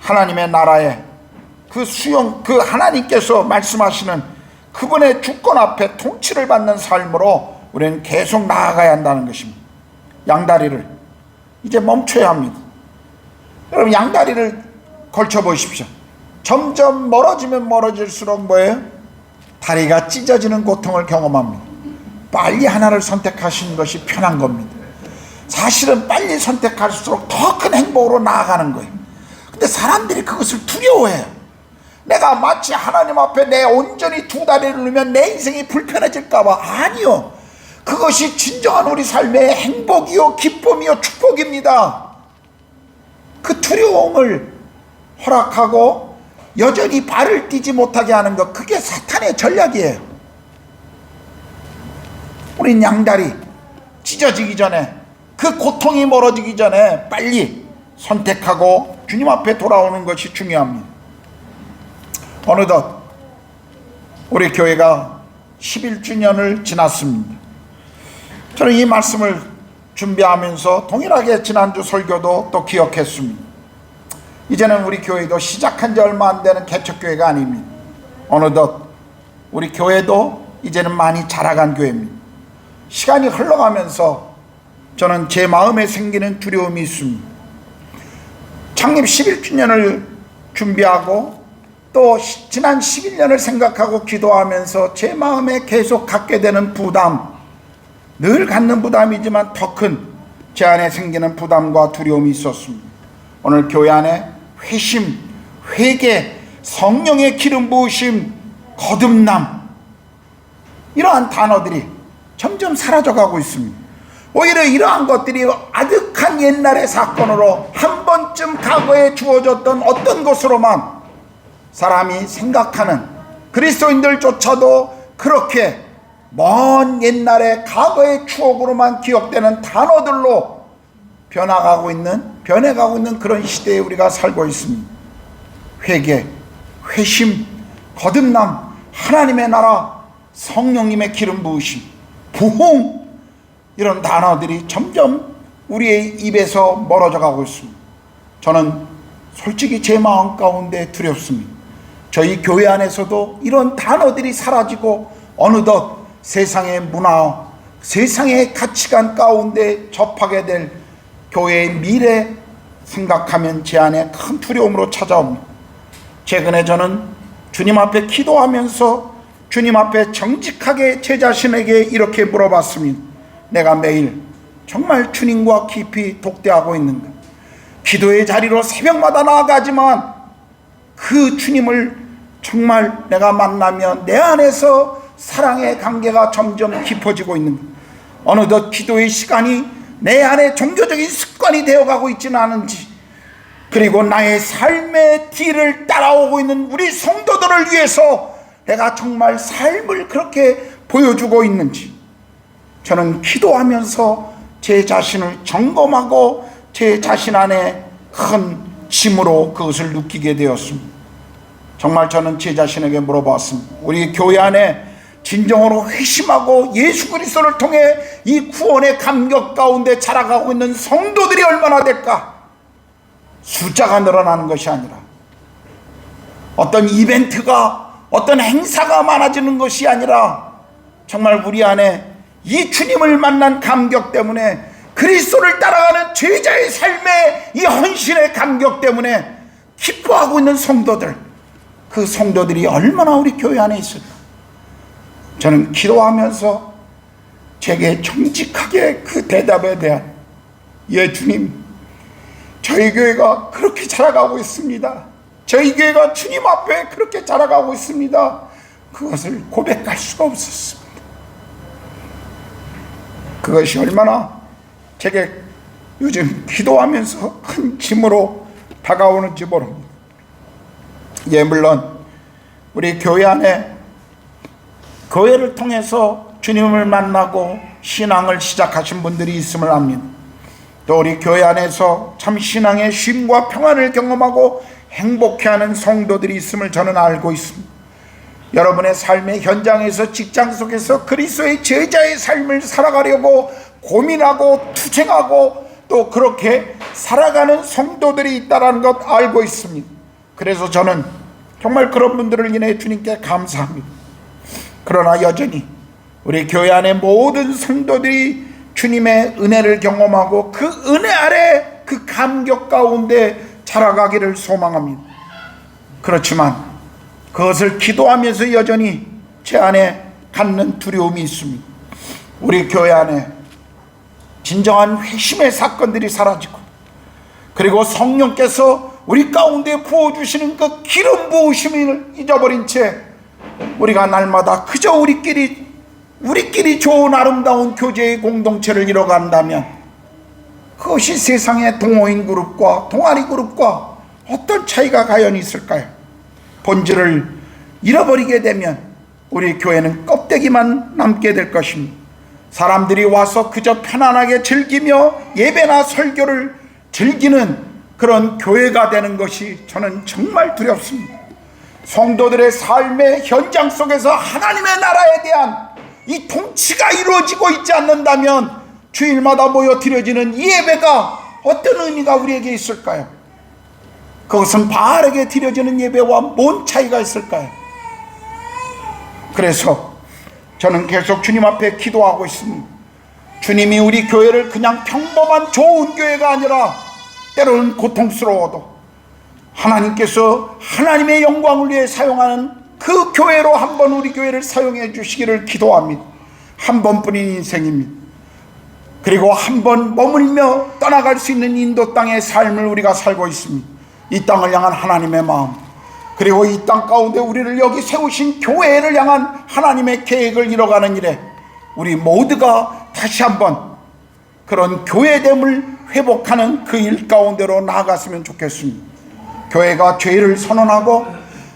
하나님의 나라에 그 하나님께서 말씀하시는 그분의 주권 앞에 통치를 받는 삶으로 우리는 계속 나아가야 한다는 것입니다. 양다리를 이제 멈춰야 합니다. 여러분, 양다리를 걸쳐 보십시오. 점점 멀어지면 멀어질수록 뭐예요? 다리가 찢어지는 고통을 경험합니다. 빨리 하나를 선택하시는 것이 편한 겁니다. 사실은 빨리 선택할수록 더 큰 행복으로 나아가는 거예요. 근데 사람들이 그것을 두려워해요. 내가 마치 하나님 앞에 내 온전히 두 다리를 놓으면 내 인생이 불편해질까 봐. 아니요, 그것이 진정한 우리 삶의 행복이요 기쁨이요 축복입니다. 그 두려움을 허락하고 여전히 발을 떼지 못하게 하는 것, 그게 사탄의 전략이에요. 우린 양다리, 찢어지기 전에, 그 고통이 멀어지기 전에 빨리 선택하고 주님 앞에 돌아오는 것이 중요합니다. 어느덧 우리 교회가 11주년을 지났습니다. 저는 이 말씀을 준비하면서 동일하게 지난주 설교도 또 기억했습니다. 이제는 우리 교회도 시작한 지 얼마 안 되는 개척교회가 아닙니다. 어느덧 우리 교회도 이제는 많이 자라간 교회입니다. 시간이 흘러가면서 저는 제 마음에 생기는 두려움이 있습니다. 창립 11주년을 준비하고 또 지난 11년을 생각하고 기도하면서 제 마음에 계속 갖게 되는 부담, 늘 갖는 부담이지만 더 큰 제 안에 생기는 부담과 두려움이 있었습니다. 오늘 교회 안에 회심, 회개, 성령의 기름 부으심, 거듭남, 이러한 단어들이 점점 사라져가고 있습니다. 오히려 이러한 것들이 아득한 옛날의 사건으로 한 번쯤 과거에 주어졌던 어떤 것으로만 사람이 생각하는, 그리스도인들조차도 그렇게 먼 옛날의 과거의 추억으로만 기억되는 단어들로 변해가고 있는 그런 시대에 우리가 살고 있습니다. 회개, 회심, 거듭남, 하나님의 나라, 성령님의 기름 부으심, 부흥, 이런 단어들이 점점 우리의 입에서 멀어져 가고 있습니다. 저는 솔직히 제 마음 가운데 두렵습니다. 저희 교회 안에서도 이런 단어들이 사라지고 어느덧 세상의 문화, 세상의 가치관 가운데 접하게 될 교회의 미래 생각하면 제 안에 큰 두려움으로 찾아옵니다. 최근에 저는 주님 앞에 기도하면서 주님 앞에 정직하게 제 자신에게 이렇게 물어봤습니다. 내가 매일 정말 주님과 깊이 독대하고 있는가? 기도의 자리로 새벽마다 나아가지만 그 주님을 정말 내가 만나면 내 안에서 사랑의 관계가 점점 깊어지고 있는가? 어느덧 기도의 시간이 내 안에 종교적인 습관이 되어가고 있지는 않은지, 그리고 나의 삶의 뒤를 따라오고 있는 우리 성도들을 위해서 내가 정말 삶을 그렇게 보여주고 있는지, 저는 기도하면서 제 자신을 점검하고 제 자신 안에 큰 짐으로 그것을 느끼게 되었습니다. 정말 저는 제 자신에게 물어봤습니다. 우리 교회 안에 진정으로 회심하고 예수 그리스도를 통해 이 구원의 감격 가운데 자라가고 있는 성도들이 얼마나 될까? 숫자가 늘어나는 것이 아니라 어떤 이벤트가, 어떤 행사가 많아지는 것이 아니라 정말 우리 안에 이 주님을 만난 감격 때문에, 그리스도를 따라가는 제자의 삶의 이 헌신의 감격 때문에 기뻐하고 있는 성도들, 그 성도들이 얼마나 우리 교회 안에 있을까? 저는 기도하면서 제게 정직하게 그 대답에 대한, 예 주님, 저희 교회가 그렇게 자라가고 있습니다. 저희 교회가 주님 앞에 그렇게 자라가고 있습니다. 그것을 고백할 수가 없었습니다. 그것이 얼마나 제게 요즘 기도하면서 큰 짐으로 다가오는지 모릅니다. 예, 물론 우리 교회 안에 교회를 통해서 주님을 만나고 신앙을 시작하신 분들이 있음을 압니다. 또 우리 교회 안에서 참 신앙의 쉼과 평안을 경험하고 행복해하는 성도들이 있음을 저는 알고 있습니다. 여러분의 삶의 현장에서, 직장 속에서 그리스도의 제자의 삶을 살아가려고 고민하고 투쟁하고 또 그렇게 살아가는 성도들이 있다는 것 알고 있습니다. 그래서 저는 정말 그런 분들을 인해 주님께 감사합니다. 그러나 여전히 우리 교회 안의 모든 성도들이 주님의 은혜를 경험하고 그 은혜 아래 그 감격 가운데 자라가기를 소망합니다. 그렇지만 그것을 기도하면서 여전히 제 안에 갖는 두려움이 있습니다. 우리 교회 안에 진정한 회심의 사건들이 사라지고, 그리고 성령께서 우리 가운데 부어주시는 그 기름 부으심을 잊어버린 채 우리가 날마다 그저 우리끼리 좋은 아름다운 교제의 공동체를 이뤄간다면 그것이 세상의 동호인 그룹과 동아리 그룹과 어떤 차이가 과연 있을까요? 본질을 잃어버리게 되면 우리 교회는 껍데기만 남게 될 것입니다. 사람들이 와서 그저 편안하게 즐기며 예배나 설교를 즐기는 그런 교회가 되는 것이 저는 정말 두렵습니다. 성도들의 삶의 현장 속에서 하나님의 나라에 대한 이 통치가 이루어지고 있지 않는다면 주일마다 모여 드려지는 이 예배가 어떤 의미가 우리에게 있을까요? 그것은 바르게 드려지는 예배와 뭔 차이가 있을까요? 그래서 저는 계속 주님 앞에 기도하고 있습니다. 주님이 우리 교회를 그냥 평범한 좋은 교회가 아니라 때로는 고통스러워도 하나님께서 하나님의 영광을 위해 사용하는 그 교회로 한번 우리 교회를 사용해 주시기를 기도합니다. 한 번뿐인 인생입니다. 그리고 한 번 머물며 떠나갈 수 있는 인도 땅의 삶을 우리가 살고 있습니다. 이 땅을 향한 하나님의 마음, 그리고 이 땅 가운데 우리를 여기 세우신 교회를 향한 하나님의 계획을 이뤄가는 일에 우리 모두가 다시 한번 그런 교회됨을 회복하는 그 일 가운데로 나아갔으면 좋겠습니다. 교회가 죄를 선언하고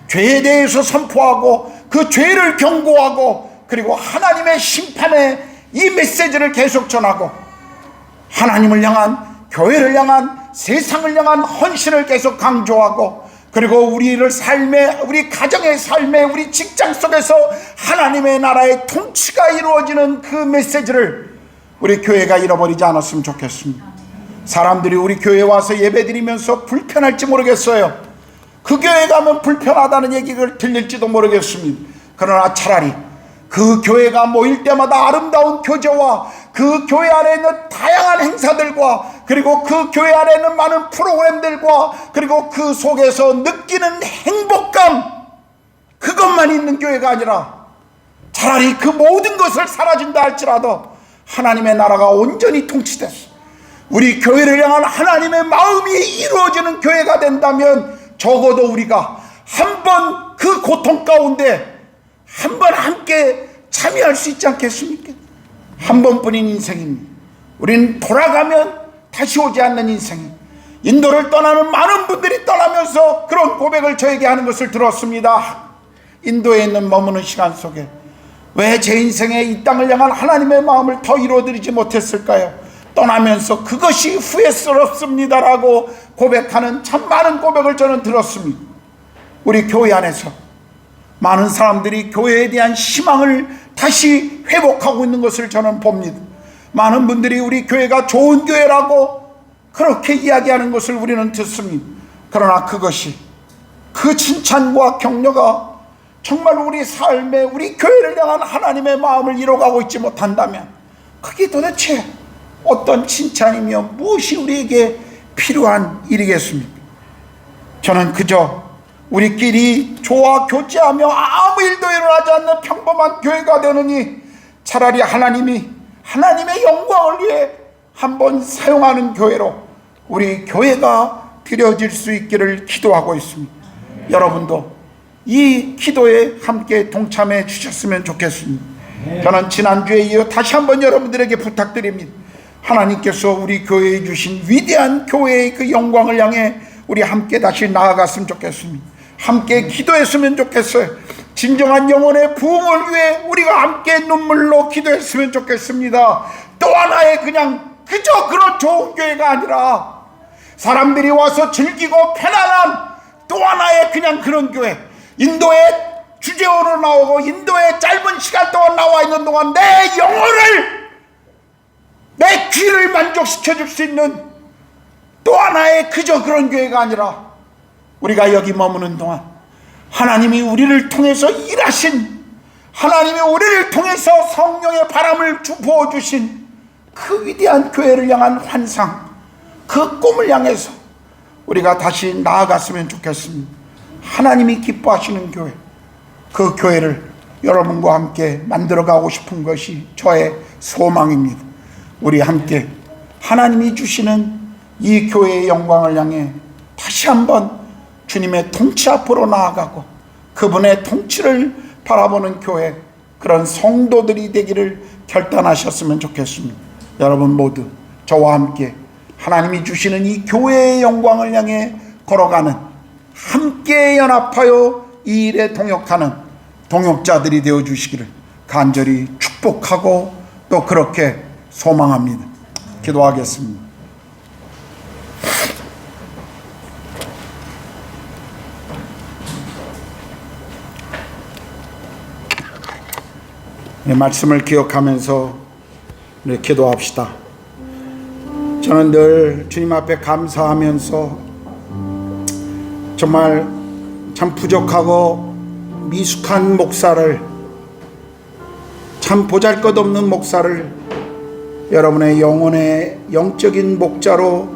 죄에 대해서 선포하고 그 죄를 경고하고 그리고 하나님의 심판의 이 메시지를 계속 전하고 하나님을 향한, 교회를 향한, 세상을 향한 헌신을 계속 강조하고 그리고 우리를 삶에, 우리 가정의 삶에, 우리 직장 속에서 하나님의 나라의 통치가 이루어지는 그 메시지를 우리 교회가 잃어버리지 않았으면 좋겠습니다. 사람들이 우리 교회에 와서 예배드리면서 불편할지 모르겠어요. 그 교회 가면 불편하다는 얘기를 들릴지도 모르겠습니다. 그러나 차라리 그 교회가 모일 때마다 아름다운 교제와 그 교회 안에 있는 다양한 행사들과 그리고 그 교회 안에 있는 많은 프로그램들과 그리고 그 속에서 느끼는 행복감, 그것만 있는 교회가 아니라 차라리 그 모든 것을 사라진다 할지라도 하나님의 나라가 온전히 통치돼서 우리 교회를 향한 하나님의 마음이 이루어지는 교회가 된다면 적어도 우리가 한번 그 고통 가운데 한번 함께 참여할 수 있지 않겠습니까? 한 번뿐인 인생입니다. 우리는 돌아가면 다시 오지 않는 인생입니다. 인도를 떠나는 많은 분들이 떠나면서 그런 고백을 저에게 하는 것을 들었습니다. 인도에 있는 머무는 시간 속에 왜 제 인생에 이 땅을 향한 하나님의 마음을 더 이루어드리지 못했을까요? 떠나면서 그것이 후회스럽습니다라고 고백하는 참 많은 고백을 저는 들었습니다. 우리 교회 안에서 많은 사람들이 교회에 대한 희망을 다시 회복하고 있는 것을 저는 봅니다. 많은 분들이 우리 교회가 좋은 교회라고 그렇게 이야기하는 것을 우리는 듣습니다. 그러나 그것이, 그 칭찬과 격려가 정말 우리 삶에, 우리 교회를 향한 하나님의 마음을 이뤄가고 있지 못한다면 그게 도대체 어떤 칭찬이며 무엇이 우리에게 필요한 일이겠습니까? 저는 그저 우리끼리 좋아 교제하며 아무 일도 일어나지 않는 평범한 교회가 되느니 차라리 하나님이 하나님의 영광을 위해 한번 사용하는 교회로 우리 교회가 드려질 수 있기를 기도하고 있습니다. 여러분도 이 기도에 함께 동참해 주셨으면 좋겠습니다. 저는 지난주에 이어 다시 한번 여러분들에게 부탁드립니다. 하나님께서 우리 교회에 주신 위대한 교회의 그 영광을 향해 우리 함께 다시 나아갔으면 좋겠습니다. 함께 기도했으면 좋겠어요. 진정한 영혼의 부흥을 위해 우리가 함께 눈물로 기도했으면 좋겠습니다. 또 하나의 그냥 그저 그런 좋은 교회가 아니라 사람들이 와서 즐기고 편안한 또 하나의 그냥 그런 교회, 인도에 주재원으로 나오고 인도에 짧은 시간 동안 나와 있는 동안 내 영혼을, 내 귀를 만족시켜 줄 수 있는 또 하나의 그저 그런 교회가 아니라 우리가 여기 머무는 동안 하나님이 우리를 통해서 일하신, 하나님이 우리를 통해서 성령의 바람을 부어주신 그 위대한 교회를 향한 환상, 그 꿈을 향해서 우리가 다시 나아갔으면 좋겠습니다. 하나님이 기뻐하시는 교회, 그 교회를 여러분과 함께 만들어가고 싶은 것이 저의 소망입니다. 우리 함께 하나님이 주시는 이 교회의 영광을 향해 다시 한번 주님의 통치 앞으로 나아가고 그분의 통치를 바라보는 교회, 그런 성도들이 되기를 결단하셨으면 좋겠습니다. 여러분 모두 저와 함께 하나님이 주시는 이 교회의 영광을 향해 걸어가는, 함께 연합하여 이 일에 동역하는 동역자들이 되어 주시기를 간절히 축복하고 또 그렇게 소망합니다. 기도하겠습니다. 이 말씀을 기억하면서 우리 기도합시다. 저는 늘 주님 앞에 감사하면서 정말 참 부족하고 미숙한 목사를, 참 보잘것없는 목사를 여러분의 영혼의 영적인 목자로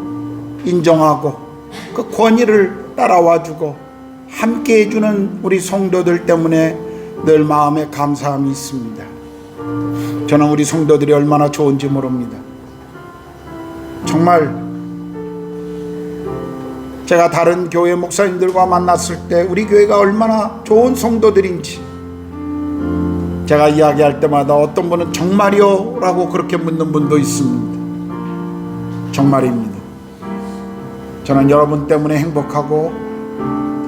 인정하고 그 권위를 따라와주고 함께 해주는 우리 성도들 때문에 늘 마음에 감사함이 있습니다. 저는 우리 성도들이 얼마나 좋은지 모릅니다. 정말 제가 다른 교회 목사님들과 만났을 때 우리 교회가 얼마나 좋은 성도들인지 제가 이야기할 때마다 어떤 분은 정말이요? 라고 그렇게 묻는 분도 있습니다. 정말입니다. 저는 여러분 때문에 행복하고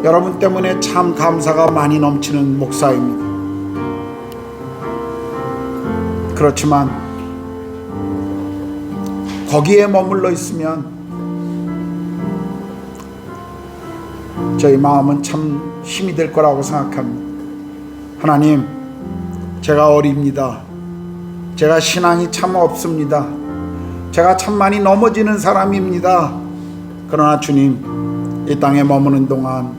여러분 때문에 참 감사가 많이 넘치는 목사입니다. 그렇지만 거기에 머물러 있으면 저희 마음은 참 힘이 될 거라고 생각합니다. 하나님, 제가 어립니다. 제가 신앙이 참 없습니다. 제가 참 많이 넘어지는 사람입니다. 그러나 주님, 이 땅에 머무는 동안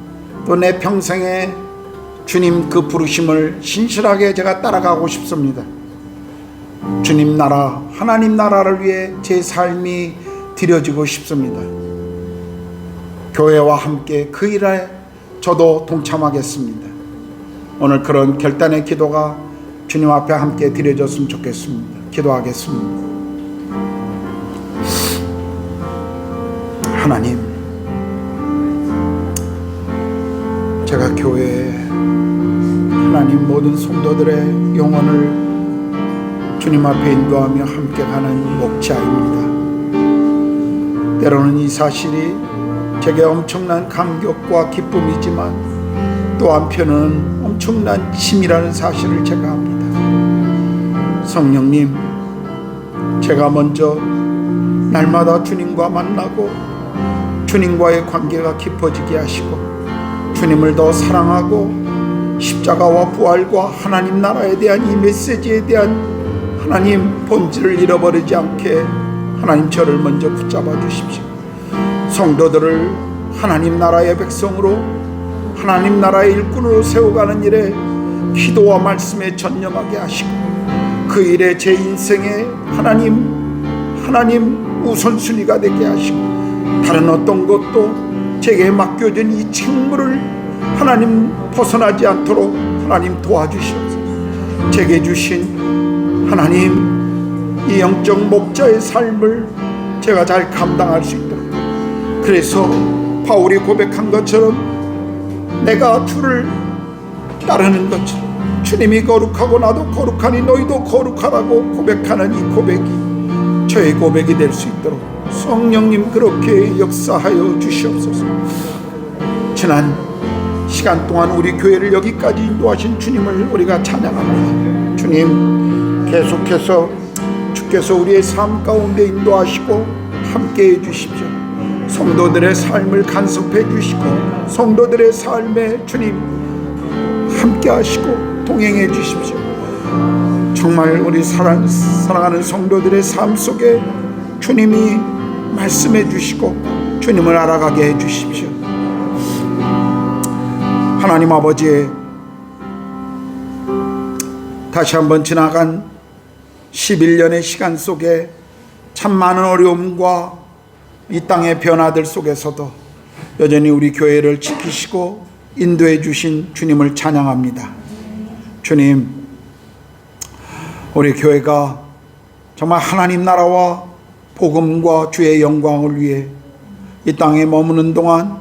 또 내 평생에 주님 그 부르심을 신실하게 제가 따라가고 싶습니다. 주님 나라, 하나님 나라를 위해 제 삶이 드려지고 싶습니다. 교회와 함께 그 일에 저도 동참하겠습니다. 오늘 그런 결단의 기도가 주님 앞에 함께 드려졌으면 좋겠습니다. 기도하겠습니다. 하나님, 제가 교회에 하나님 모든 성도들의 영혼을 주님 앞에 인도하며 함께 가는 목자입니다. 때로는 이 사실이 제게 엄청난 감격과 기쁨이지만 또 한편은 엄청난 짐이라는 사실을 제가 압니다. 성령님, 제가 먼저 날마다 주님과 만나고 주님과의 관계가 깊어지게 하시고 주님을 더 사랑하고 십자가와 부활과 하나님 나라에 대한 이 메시지에 대한 하나님 본질을 잃어버리지 않게 하나님 저를 먼저 붙잡아 주십시오. 성도들을 하나님 나라의 백성으로 하나님 나라의 일꾼으로 세워가는 일에 기도와 말씀에 전념하게 하시고 그 일에 제 인생에 하나님 우선순위가 되게 하시고 다른 어떤 것도 제게 맡겨진 이 책무를 하나님 벗어나지 않도록 하나님 도와주시옵소서. 제게 주신 하나님 이 영적 목자의 삶을 제가 잘 감당할 수 있도록, 그래서 바울이 고백한 것처럼 내가 주를 따르는 것처럼 주님이 거룩하고 나도 거룩하니 너희도 거룩하라고 고백하는 이 고백이 저의 고백이 될 수 있도록 성령님 그렇게 역사하여 주시옵소서. 지난 시간 동안 우리 교회를 여기까지 인도하신 주님을 우리가 찬양합니다. 주님, 계속해서 주께서 우리의 삶 가운데 인도하시고 함께해 주십시오. 성도들의 삶을 간섭해 주시고 성도들의 삶에 주님 함께 하시고 동행해 주십시오. 정말 우리 사랑하는 성도들의 삶 속에 주님이 말씀해 주시고 주님을 알아가게 해 주십시오. 하나님 아버지, 다시 한번 지나간 11년의 시간 속에 참 많은 어려움과 이 땅의 변화들 속에서도 여전히 우리 교회를 지키시고 인도해 주신 주님을 찬양합니다. 주님, 우리 교회가 정말 하나님 나라와 복음과 주의 영광을 위해 이 땅에 머무는 동안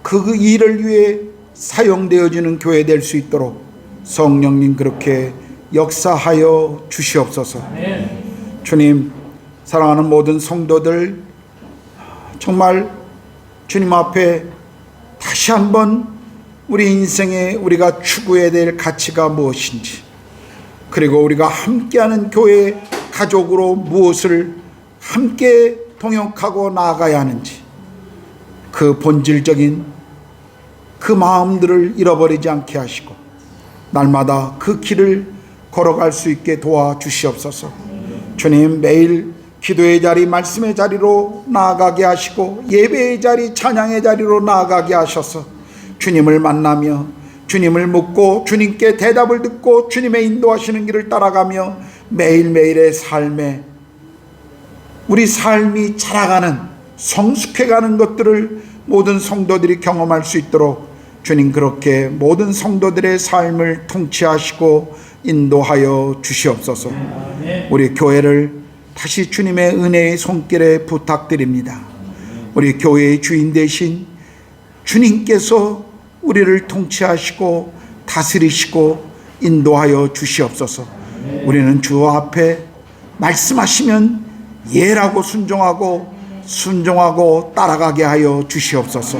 그 일을 위해 사용되어지는 교회 될 수 있도록 성령님 그렇게 역사하여 주시옵소서. 주님, 사랑하는 모든 성도들 정말 주님 앞에 다시 한번 우리 인생에 우리가 추구해야 될 가치가 무엇인지, 그리고 우리가 함께하는 교회 가족으로 무엇을 함께 동역하고 나아가야 하는지 그 본질적인 그 마음들을 잃어버리지 않게 하시고 날마다 그 길을 걸어갈 수 있게 도와주시옵소서. 주님, 매일 기도의 자리, 말씀의 자리로 나아가게 하시고 예배의 자리, 찬양의 자리로 나아가게 하셔서 주님을 만나며 주님을 묻고 주님께 대답을 듣고 주님의 인도하시는 길을 따라가며 매일매일의 삶에 우리 삶이 자라가는, 성숙해가는 것들을 모든 성도들이 경험할 수 있도록 주님 그렇게 모든 성도들의 삶을 통치하시고 인도하여 주시옵소서. 우리 교회를 다시 주님의 은혜의 손길에 부탁드립니다. 우리 교회의 주인 되신 주님께서 우리를 통치하시고 다스리시고 인도하여 주시옵소서. 우리는 주 앞에 말씀하시면 예라고 순종하고 따라가게 하여 주시옵소서.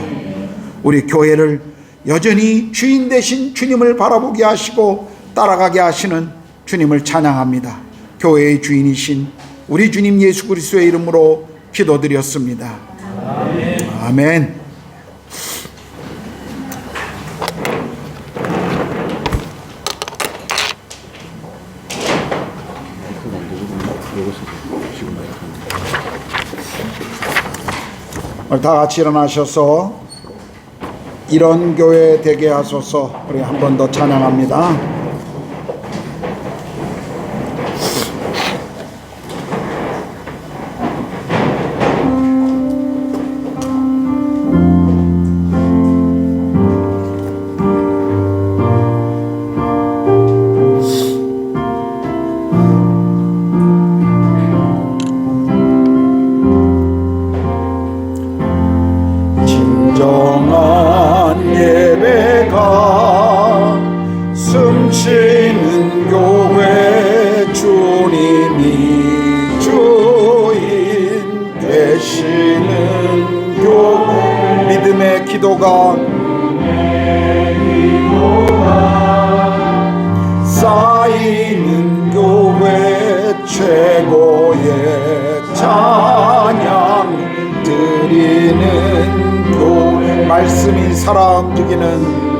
우리 교회를 여전히 주인 되신 주님을 바라보게 하시고 따라가게 하시는 주님을 찬양합니다. 교회의 주인이신 우리 주님 예수 그리스도의 이름으로 기도드렸습니다. 아멘. 다 같이 일어나셔서 이런 교회 되게 하소서. 우리 한 번 더 찬양합니다. 진정한 예배가 숨쉬는 교회, 주님이 주인 되시는 교회, 믿음의 기도가 쌓이는 교회, 최고의 찬양 드리는 교회, 말씀이 사랑 죽이는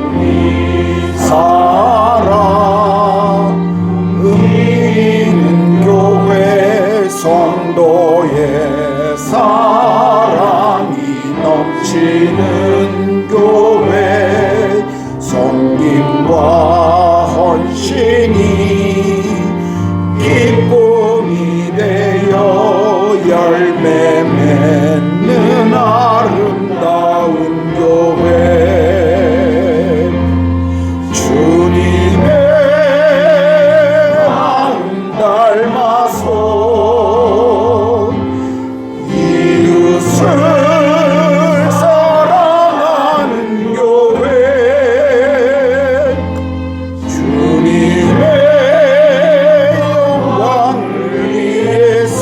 사랑 음미는 교회, 성도의 사랑이 넘치는 교회, 섬김과 헌신이 기쁨이 되어 열매 맺는 아름다운 교회, 주님의 마음 닮아서 이웃을 사랑하는 교회, 주님의 영광을 위해서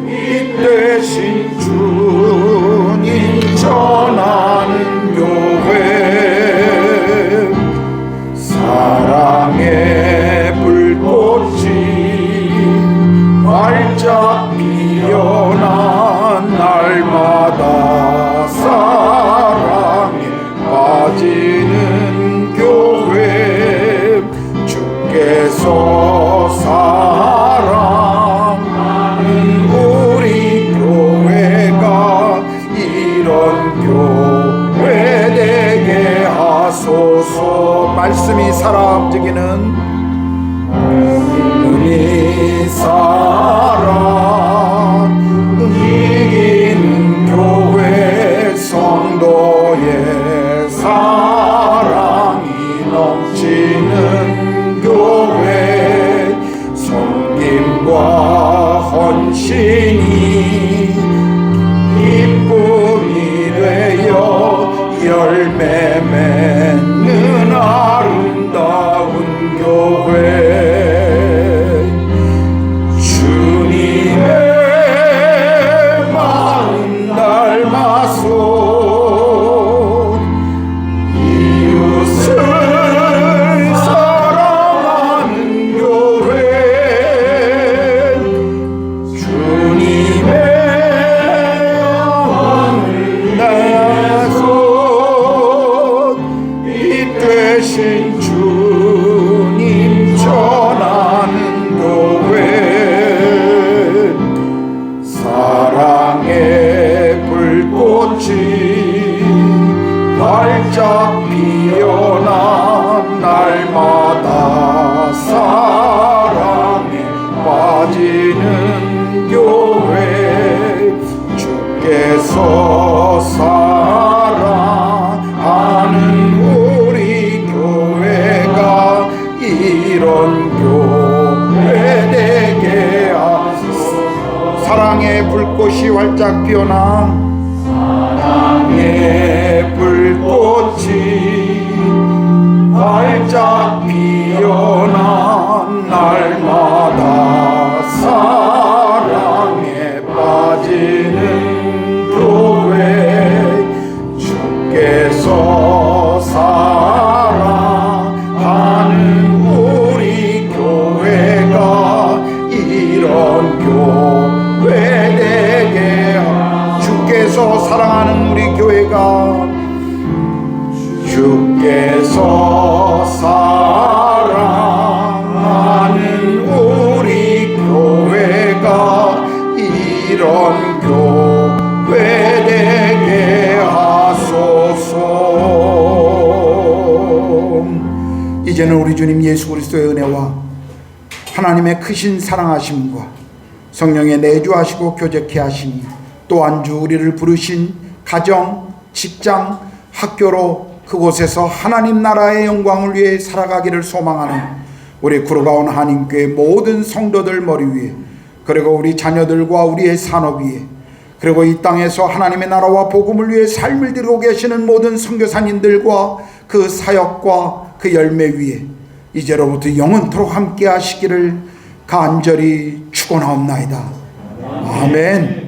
이 대신 주님 전하는 교회, 사랑의 불꽃이 활짝 피어난 날마다 사랑에 빠지는 교회, 주께서 사랑하는 우리 교회가 이런 교회 되게 하소서. 말씀이 살아 움직이는 은희 사랑 움직이는 교회, 성도의 사랑이 넘치는 교회, 섬김과 헌신이 기쁨이 되어 열매 맺는 아름다운 교회, 주님의 마음 닮아서 이웃을 사랑하는 교회, 날마다 사랑에 빠지는 교회 주께서 사랑하는 우리 교회가 이런 교회 되게 하소서. 사랑의 불꽃이 활짝 피어나 사랑의 불꽃이 활짝 피어난 날마다 사랑에 빠지는 교회 주께서 사랑하는 우리 교회가 이런 교회 되게 주께서 사랑하는 우리 교회가 주께서 사랑하는 우리 교회가 이런 교회 되게 하소서. 이제는 우리 주님 예수 그리스도의 은혜와 하나님의 크신 사랑하심과 성령의 내주하시고 교제케 하시니 또한 주 우리를 부르신 가정, 직장, 학교로 그곳에서 하나님 나라의 영광을 위해 살아가기를 소망하는 우리 구로가온 한인교회 모든 성도들 머리 위에, 그리고 우리 자녀들과 우리의 산업 위에, 그리고 이 땅에서 하나님의 나라와 복음을 위해 삶을 드리고 계시는 모든 선교사님들과 그 사역과 그 열매 위에 이제로부터 영원토록 함께 하시기를 간절히 축원하옵나이다. 아멘.